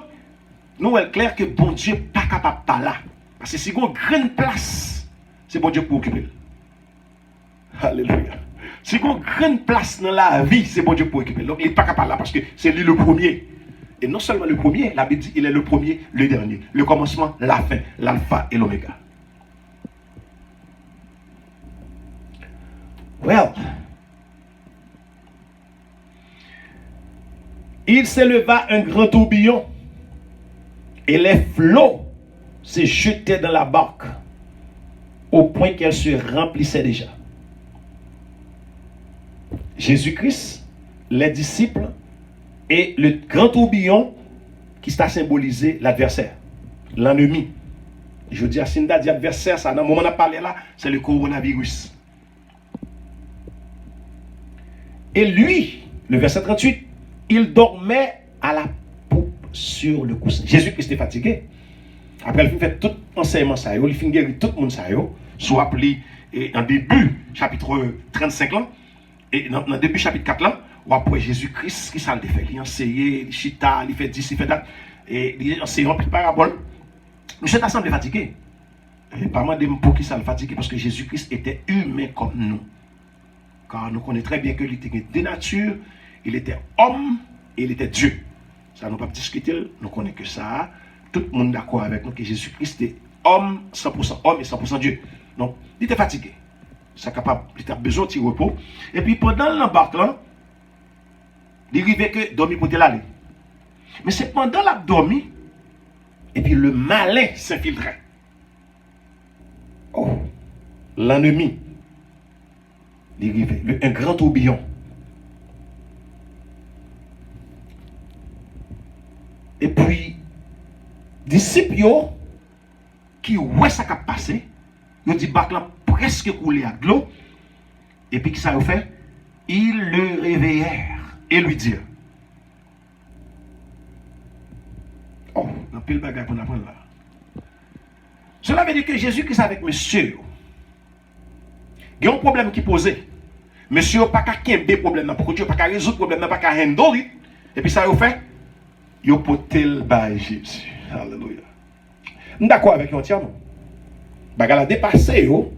nous, il est clair que bon Dieu n'est pas capable de pas là. Parce que si vous avez une grande place, c'est bon Dieu pour occuper. Alléluia. Si vous avez une grande place dans la vie, c'est bon Dieu pour occuper. Donc, il n'est pas capable là parce que c'est lui le premier. Et non seulement le premier, la Bible dit il est le premier, le dernier. Le commencement, la fin, l'alpha et l'oméga. Well, il s'éleva un grand tourbillon et les flots se jetaient dans la barque au point qu'elle se remplissait déjà. Jésus-Christ, les disciples et le grand tourbillon qui t'a symbolisé l'adversaire, l'ennemi. Je dis à Cinda, dit adversaire, ça, dans le moment où on a parlé là, c'est le coronavirus. Et lui, le verset 38, il dormait à la poupe sur le coussin. Jésus-Christ était fatigué. Après, il fait tout enseignement, ça, il fait guérir tout le monde, ça, soit appelé en début, chapitre 35 là, et dans le début, chapitre 4 là, ou après Jésus-Christ, qui ça le fait? Il enseignait, il chita, il fait 10, il fait dat, et il enseignait une parabole. Monsieur t'a semblé fatigué. Et pas moi de pour qui ça le fatigué, parce que Jésus-Christ était humain comme nous. Car nous connaissons très bien qu'il était de nature, il était homme et il était Dieu. Ça, nous ne pas discuter, nous connaissons que ça. Tout le monde est d'accord avec nous que Jésus-Christ était homme, 100% homme et 100% Dieu. Donc, il était fatigué. Il a besoin de repos. Et puis, pendant l'embarquement, il arrivait que dormir pour aller. Mais c'est pendant la dormi, et puis le malin s'infiltrait. Oh, l'ennemi. Un grand tourbillon. Et puis, disciples qui voient ça qui a passé, ils ont dit bac là presque coulé à de l'eau. Et puis, qui ça a fait? Ils le réveillèrent et lui dirent. Oh, un peu le bagage pour apprendre là. Cela veut dire que Jésus qui est avec monsieur. Il y a un problème qui posait. Monsieur n'a pas qu'à des problèmes, n'a pas résoudre le problème, n'a pas qu'à handle. Et puis ça a fait, il a porté le bas Jésus. Alléluia. Nous sommes d'accord avec vous entièrement. Bagala dépassé yo.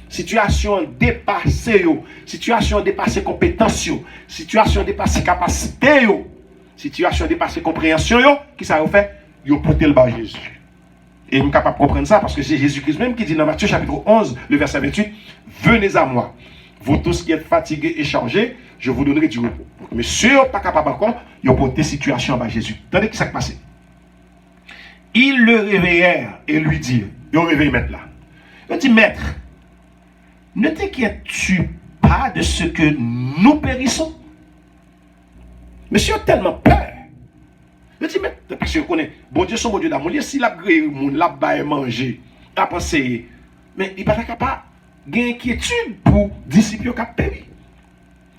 Situation dépassée yo. Situation dépassée compétence yo. Situation dépassée capacité yo. Situation dépassée compréhension yo. Qui ça a fait? Il a porté le bas Jésus. Et nous sommes capables de comprendre ça parce que c'est Jésus-Christ même qui dit dans Matthieu chapitre 11, le verset 28, venez à moi, vous tous qui êtes fatigués et chargés, je vous donnerai du repos. Mais ceux pas capables encore, ils ont porté situation à Jésus. Attendez ce qui s'est passé. Ils le réveillèrent et lui dirent, ils ont réveillé maître là. Ils ont dit, maître, ne t'inquiètes-tu pas de ce que nous périssons? Monsieur a tellement peur. Je dis, mais parce que je connais, bon Dieu, son bon Dieu d'amour, s'il a gré le monde, l'a baillé manger, a pensé, mais il n'est pas capable d'inquiétude pour disciples qui ont péri.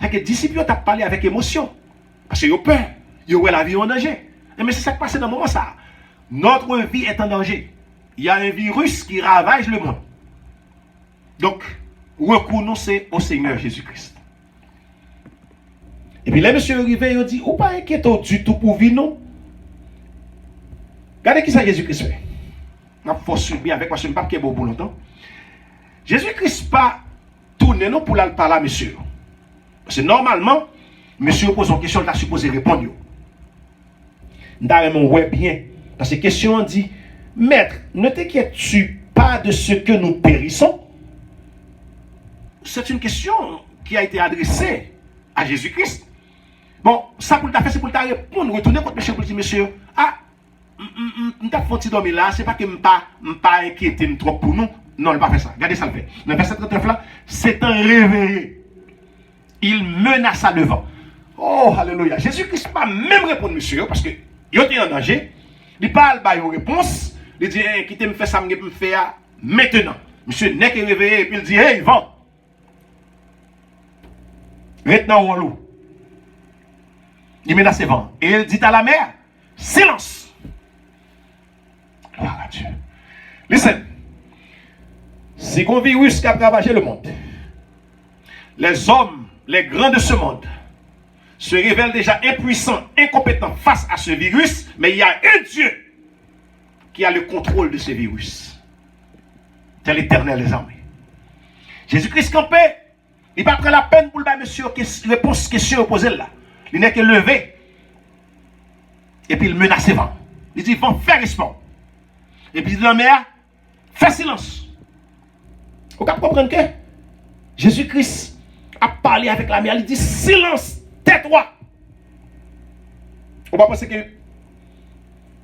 C'est que les disciples ont parlé avec émotion. Parce qu'ils ont peur. Ils ont la vie en danger. Mais c'est ça qui passe dans le moment ça. Notre vie est en danger. Il y a un virus qui ravage le monde. Donc, recours nous c'est au Seigneur Jésus-Christ. Et puis là, monsieur arrivé, il dit, ou pas inquiété du tout pour vivre, non? Regardez qui ça Jésus-Christ fait. On faut subir avec moi, je ne sais pas qui est beau pour longtemps. Jésus-Christ pas tourné non pour aller parler à monsieur. Parce que normalement, monsieur pose une question, il a supposé répondre. D'ailleurs, ouais bien. Parce que la question dit, Maître, ne t'inquiètes-tu pas de ce que nous périssons? C'est une question qui a été adressée à Jésus-Christ. Bon, ça pour le faire, c'est pour le répondre, retourner contre monsieur pour dire, monsieur, ah, je t'ai fait dormir là, c'est pas que je ne suis pas inquiété trop pour nous. Non, il ne pas faire ça. Regardez ça le fait. Dans le verset 39 là, c'est un réveillé. Il menaça le vent. Oh, alléluia. Jésus-Christ n'a pas même répondu, monsieur, parce que il était en danger. Il parle, il une réponse. Il dit, hey, quittez me faire ça, me faire maintenant. Monsieur n'est que réveillé, et puis il dit, hey, vent. Maintenant, on l'eau. Il menace le vent. Et il dit à la mer, silence. Gloire à Dieu. Listen. C'est un virus qui a ravagé le monde. Les hommes, les grands de ce monde, se révèlent déjà impuissants, incompétents face à ce virus, mais il y a un Dieu qui a le contrôle de ce virus. C'est l'Éternel des armées. Jésus-Christ campé, il n'a pas pris la peine pour le monsieur réponse question posée là. Il n'est que levé. Et puis il menace le vent. Il dit, vent, fais respect. Et puis il dit, la mer, fais silence. Vous pouvez comprendre que Jésus-Christ a parlé avec la mer. Il dit, silence, tais-toi. On va penser que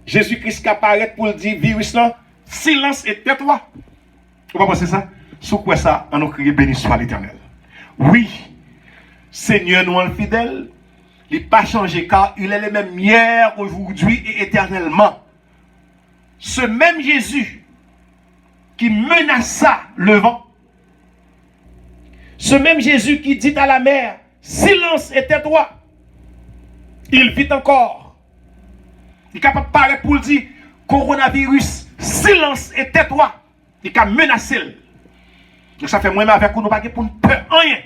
Jésus-Christ apparaît pour dire, virus là, silence et tais-toi. On va penser ça. Sous quoi ça, on a crié, béni soit l'Éternel. Oui, Seigneur nous est fidèle. Il n'a pas changé car il est le même hier, aujourd'hui et éternellement. Ce même Jésus qui menaça le vent, ce même Jésus qui dit à la mer, silence et tais-toi, il vit encore. Il est capable de parler pour dire, coronavirus, silence et tais-toi. Il a menacé. Donc ça fait moins avec nous, nous pas pour ne peur rien.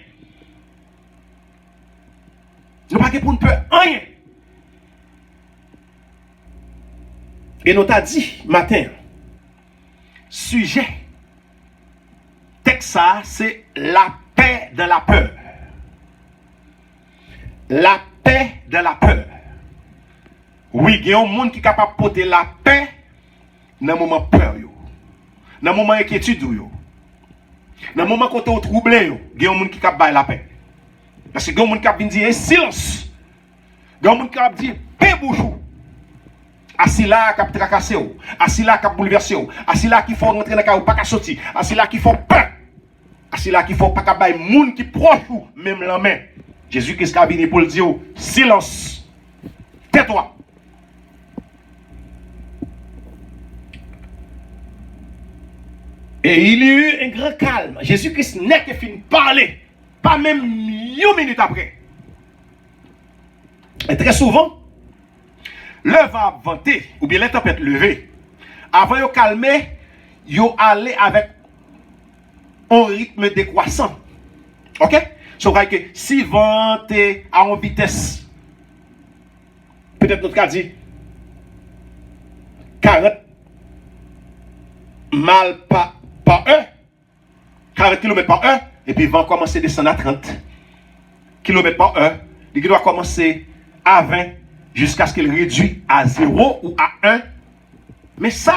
Nous pas pour ne peur rien. Et nous t'a dit matin, sujet, texte ça, c'est la paix de la peur. La paix de la peur. Oui, il y a un monde qui est capable de porter la paix dans le moment peur, dans le moment inquiétude, dans le moment quand tu es troublé, il y a un monde qui est capable de la paix. Parce que il y a un monde qui a dit silence. Il y a un monde qui a dit paix bouchou. Assis là qui a tracassé, assis là qui a bouleversé, assis là qui faut rentrer dans le cas pas qu'à sortir, assis là qui faut peur. Assis là qui faut pas qu'à bailler monde qui proche ou même la main. Jésus-Christ a venu pour le dire silence. Tais-toi. Et il y a eu un grand calme. Jésus-Christ n'est que fini de parler. Pas même une minute après. Et très souvent, le va vanter, ou bien les tempêtes levées. Avant de calmer, ils allaient avec un rythme décroissant. Ok? C'est vrai que si vent est à une vitesse, peut-être notre cas dit 40 mal par heure, 40 km par heure, et puis il va commencer à descendre à 30 km par heure. Il doit commencer à 20 jusqu'à ce qu'il réduise à 0 ou à 1. Mais ça,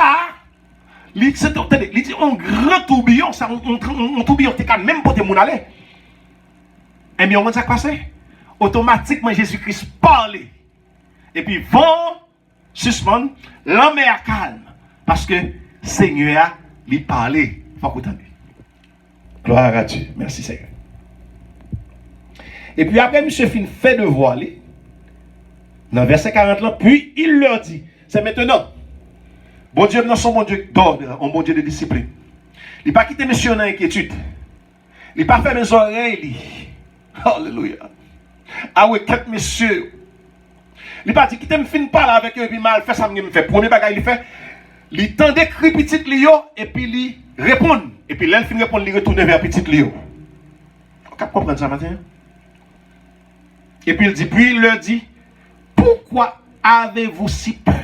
c'est un grand tourbillon, ça, un tourbillon, tu même pas te aller. Et bien, on va passer. Automatiquement, Jésus-Christ parle. Et puis, vent suspend, la mer calme. Parce que Seigneur lui parlait. Faut que vous entendiez. Gloire à Dieu. Merci Seigneur. Et puis après, M. Fin fait devoir, Dans verset 40 là, puis il leur dit, c'est maintenant. Bon Dieu, nous sommes bon Dieu d'ordre, un bon Dieu de discipline. Il n'a pas quitté monsieur dans l'inquiétude. Il n'a pas fait mes oreilles. Alléluia. Ah oui, quelques messieurs. Il n'a pas dit, quittez me fin parler avec eux, et puis mal fait ça, me fait. Premier bagage, il fait, il tend d'écrit petit Lio, et puis il répond. Et puis là, il finit de répondre, il retourne vers petit Lio. Vous comprenez ça matin? Et puis il dit, puis il leur dit, pourquoi avez-vous si peur?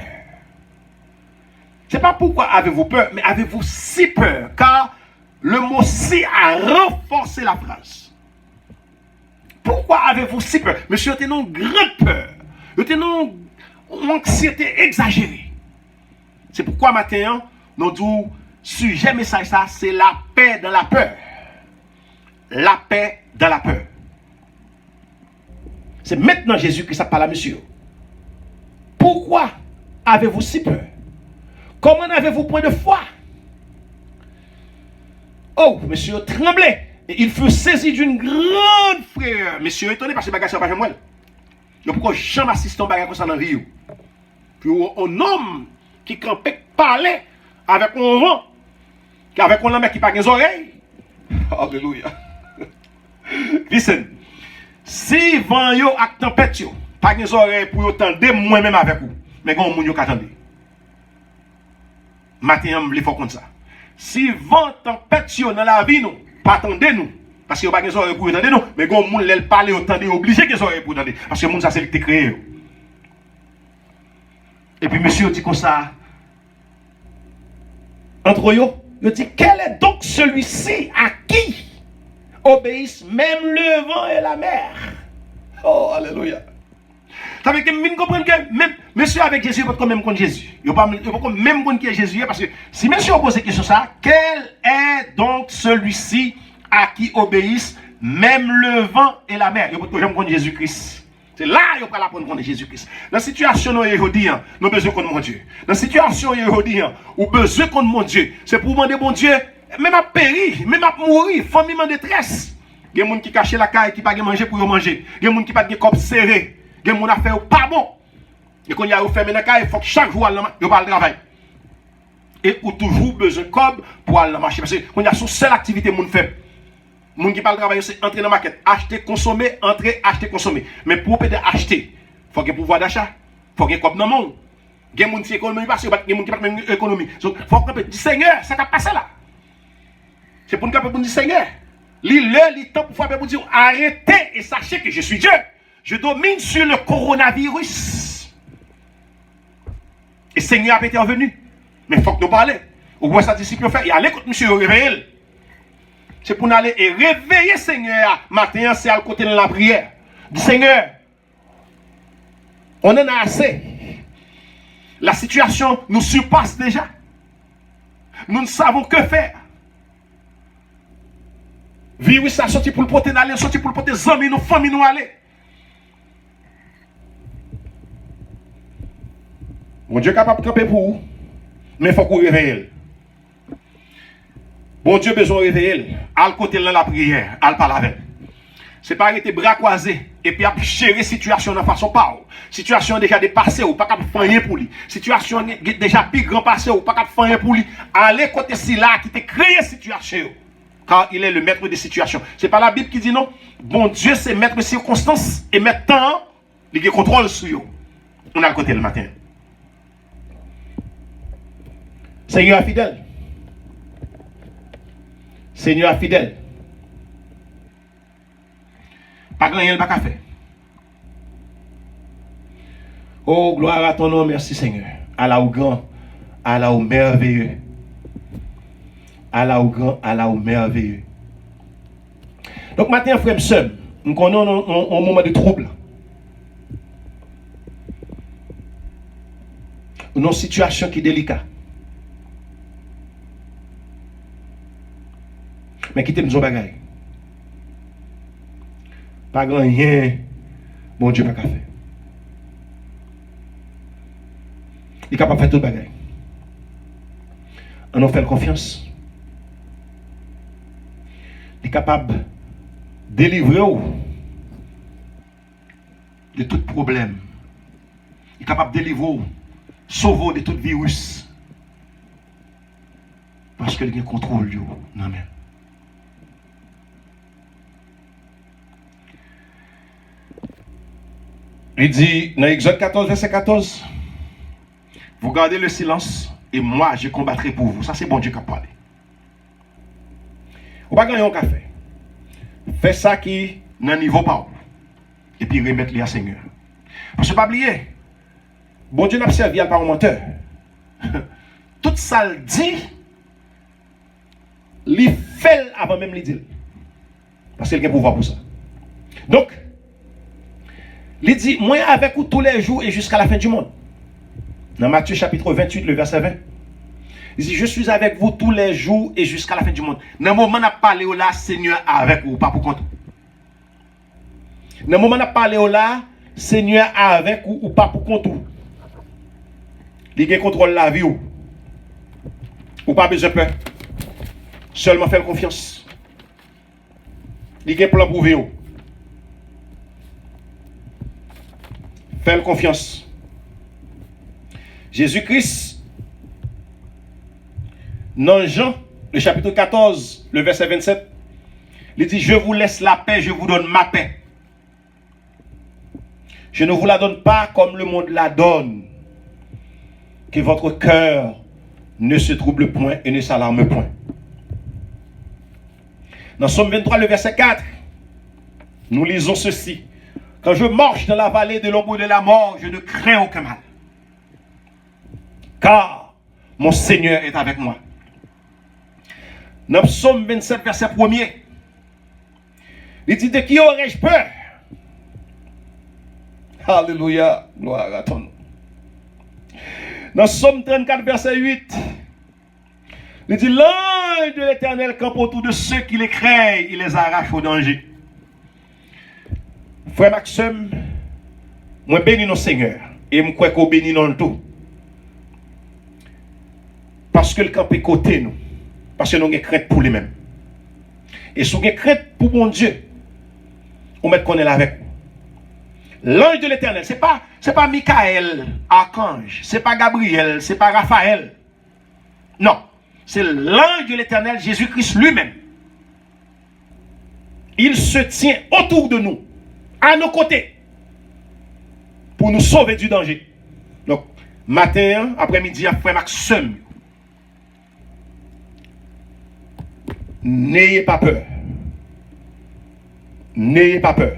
Ce n'est pas pourquoi avez-vous peur, mais avez-vous si peur? Car le mot si a renforcé la phrase. Pourquoi avez-vous si peur? Monsieur, vous avez une grande peur. Vous avez une anxiété exagérée. C'est pourquoi maintenant, nous disons, sujet message ça, c'est la paix dans la peur. La paix dans la peur. C'est maintenant Jésus qui parle à monsieur. Pourquoi avez-vous si peur? Comment n'avez-vous point de foi? Oh, monsieur tremblait. Et il fut saisi d'une grande frayeur. Monsieur étonné parce que bagage n'est pas moi. Donc pourquoi jamais assisté à un bagage comme ça dans la vie? Puis un homme qui campait parlait avec un vent, avec un homme qui n'a pas des oreilles. Alléluia. Listen. Si vent yo ak tempête yo, pas des oreilles pour yo tendre moi-même avec vous. Mais gon moun yo ka tande. Matin m'vle faut comme ça. Si vent tempête yo dans la vie nous, pas tendez nous parce que yo pas des oreilles pour tendre nous, mais gon moun l'el parler yo tande obligé des oreilles pour tendre parce que moun ça c'est lui qui créé. Et puis monsieur dit comme ça entre yo, il dit quel est donc celui-ci à qui obéissent même le vent et la mer? Oh, alléluia. Ça veut dire que vous comprenez que même monsieur avec Jésus, il ne peut pas même contre Jésus. Il ne peut pas même contre Jésus. Parce que si monsieur pose la question ça, quel est donc celui-ci à qui obéissent même le vent et la mer? Il ne peut pas même contre Jésus-Christ. C'est là qu'il faut la prendre contre Jésus-Christ. Dans la situation où aujourd'hui, nous avons besoin contre mon Dieu. Dans la situation où aujourd'hui, nous avons besoin contre mon Dieu. C'est pour demander mon Dieu, même à périr, même à mourir, famille en détresse. Il y a des gens qui cachent la caille, qui ne peuvent pas manger pour manger. Il y a des gens qui n'ont pas de corps serré. Il y a des gens qui fait pas bon. Et quand il y a fermé la caille, il faut que chaque jour, il va le travail. Et ou toujours besoin de corps pour aller marcher. Parce que quand il y a son seule activité, mon fait. Les gens qui parlent de travail, c'est entrer dans la market. Acheter, consommer, entrer, acheter, consommer. Mais pour peut-être acheter, il faut qu'il y ait pouvoir d'achat. Il faut qu'il y ait corps dans le monde. Il y a des gens qui économie parce qu'il y a des gens qui n'ont pas de économie. Donc, il faut que Seigneur, ça va passer là. C'est pour nous dire Seigneur. Le temps pour pouvoir dire arrêtez et sachez que je suis Dieu. Je domine sur le coronavirus. Et Seigneur a été revenu. Mais il faut que nous parlions. Au moins, sa discipline fait. Et allez, quand monsieur réveille. C'est pour nous aller et réveiller Seigneur. Matin, c'est à le côté de la prière. Du Seigneur, on en a assez. La situation nous surpasse déjà. Nous ne savons que faire. Virus a sorti pour le porter d'aller, sorti pour le porter des amis, nos familles nous aller. Mon Dieu est capable de camper pour vous, mais il faut qu'on réveille. Bon Dieu a besoin de réveiller. À côté de la prière, à parler avec. Ce n'est pas arrêter bras croisés et puis à gérer la situation de façon pas. Situation déjà dépassée ou pas capable de faire rien pour lui. Situation déjà plus grand passé ou pas capable de faire rien pour lui. Allez côté si là qui t'a créé la situation. Car il est le maître des situations. Ce n'est pas la Bible qui dit non. Bon Dieu, c'est maître des circonstances. Et maintenant, il a contrôle sur eux. On a le côté le matin. Seigneur fidèle. Seigneur fidèle. Pas grand-chose pas qu'à faire. Oh, gloire à ton nom, merci Seigneur. Allah au grand, Allah au merveilleux. Allah au grand, Allah au merveilleux. Donc, maintenant, frère et sœur, nous connaissons un moment de trouble. Une situation qui est délicate. Mais qui t'aime, bagaille. Pas grand rien, bon Dieu, pas qu'à faire. Il est capable de faire tout le bagaille. On a fait confiance. Il est capable de délivrer de tout problème Il est capable de délivrer, sauver de tout virus. Parce qu'il a un contrôle. Non, mais. Il dit dans Exode 14, verset 14, vous gardez le silence et moi je combattrai pour vous. Ça c'est bon Dieu qui a parlé. Vous ne pouvez pas gagner un café. Faites ça qui n'a niveau pas. Et puis remettre-les à Seigneur. Parce que pas oublier, bon Dieu n'a servi par un menteur. Tout ça le dit, il fait avant même le dire. Parce qu'il a un pouvoir pour ça. Donc, il dit, moi avec vous tous les jours et jusqu'à la fin du monde. Dans Matthieu chapitre 28, le verset 20. Il dit, je suis avec vous tous les jours et jusqu'à la fin du monde. Dans le moment où on a parlé là, Seigneur avec vous, pas pour compte. Dans le moment où on a parlé là, Seigneur avec vous ou pas pour compte. Il contrôle la vie ou pas besoin de peur. Seulement faire confiance. Il a un plan pour vous. Faites confiance. Jésus-Christ, dans Jean, le chapitre 14, le verset 27, il dit, je vous laisse la paix, je vous donne ma paix. Je ne vous la donne pas comme le monde la donne. Que votre cœur ne se trouble point et ne s'alarme point. Dans Somme 23, le verset 4, nous lisons ceci. Quand je marche dans la vallée de l'ombre de la mort, je ne crains aucun mal. Car mon Seigneur est avec moi. Dans Psaume 27, verset 1er, il dit, de qui aurais-je peur? Alléluia, gloire à ton nom. Dans Psaume 34, verset 8, il dit, l'ange de l'Éternel campe autour de ceux qui les craignent, il les arrache au danger. Frère Maxime, moi bénis nos Seigneur et je crois qu'on bénit dans le tout. Parce que le camp est côté nous. Parce que nous avons crainte pour lui-même. Et si nous avons crainte pour mon Dieu, on met qu'on est là avec nous. L'ange de l'Éternel, ce n'est pas Michael, archange, ce n'est pas Gabriel, ce n'est pas Raphaël. Non, c'est l'ange de l'Éternel, Jésus-Christ lui-même. Il se tient autour de nous, à nos côtés, pour nous sauver du danger. Donc, matin, après-midi, après Maxime, n'ayez pas peur. N'ayez pas peur.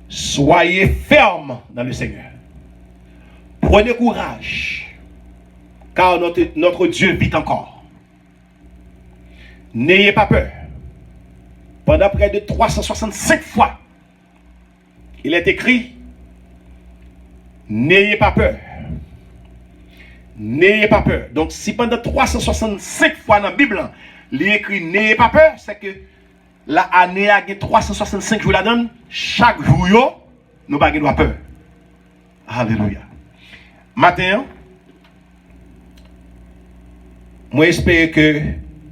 Soyez fermes dans le Seigneur. Prenez courage, car notre Dieu vit encore. N'ayez pas peur. Pendant près de 365 fois, il est écrit, n'ayez pas peur. N'ayez pas peur. Donc, si pendant 365 fois dans la Bible, il est écrit, n'ayez pas peur, c'est que l'année a 365 jours la donne, chaque jour, nous n'avons pas peur. Alléluia. Matin, moi j'espère que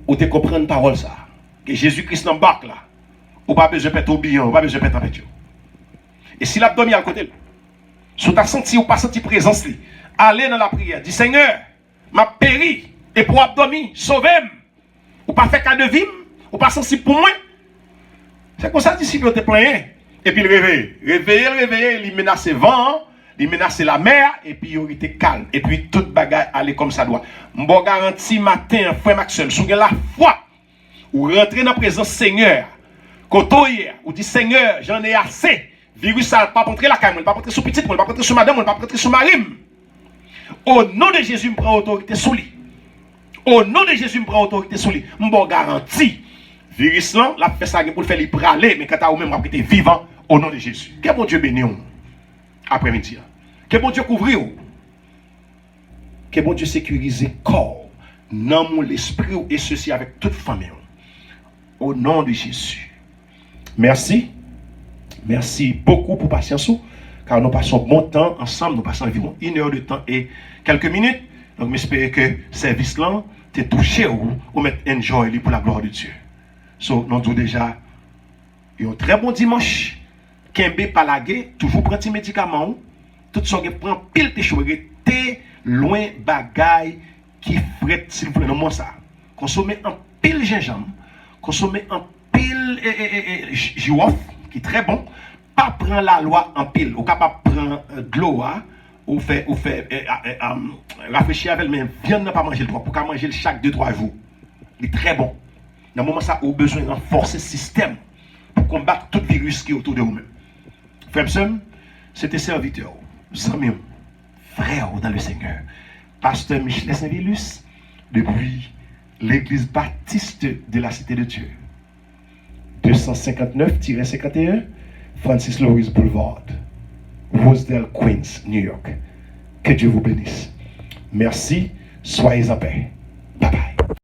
vous te comprenez la parole ça. Que Jésus-Christ n'embarque là. Ou pas besoin de faire tourbillon, ou pas besoin de faire tempête. Et si l'abdomen à côté, si tu as senti ou pas senti présence, allez dans la prière. Dis Seigneur, m'a péri. Et pour abdomen, sauvez-moi. Ou pas fait cas de vie, ou pas sensible pour moi. C'est comme ça, disciple te plaint. Et puis il réveille. Réveiller, il menace le vent, il menace la mer, et puis il était calme. Et puis toute bagaille allait comme ça doit. M'bo garanti matin, frère Maxwell, si vous avez la foi, ou rentrer dans la présence Seigneur, quand ou dit Seigneur, j'en ai assez. Virus, ça ne va pas rentrer la caille, pas rentrer sous petite, pas rentrer sous madame, pas rentrer sous marim. Au nom de Jésus, je prends autorité sous lui. Au nom de Jésus, je prends autorité sous lui. M'bo garanti. Virus là, la fait ça pour le faire les praler, mais quand tu as même été vivant, au nom de Jésus. Que bon Dieu bénisse après-midi. Que bon Dieu couvre. Que bon Dieu sécurise corps, non mon l'esprit et ceci avec toute famille. Au nom de Jésus. Merci. Merci beaucoup pour patience. Car nous passons bon temps ensemble. Nous passons environ 1 heure de temps et quelques minutes. Donc, j'espère que ce service-là t'est touché ou mettre enjoy pour la gloire de Dieu. So, nous avons déjà un très bon dimanche. Kembe Palagé, toujours prendre des médicaments. Tout ça, prend pile péché, rester loin bagaille qui fret, s'il vous plaît, non, moi ça. Consommer un pile gingembre, consommer un pile girofle, qui est très bon. Pas prendre la loi en pile. Ou capable de prendre de l'eau, ou fait rafraîchir avec le même. Viande n'a pas manger le trop. Pour manger le chaque 2-3 jours. Il est très bon. Dans le moment ça, vous avez besoin de renforcer le système pour combattre tout virus qui est autour de vous-même. Frère Sam, c'était serviteur, Samuel, frère dans le Seigneur, pasteur Michelet Saint-Villus, depuis l'église baptiste de la Cité de Dieu. 259-51, Francis Lawrence Boulevard, Rosedale, Queens, New York. Que Dieu vous bénisse. Merci, soyez en paix. Bye bye.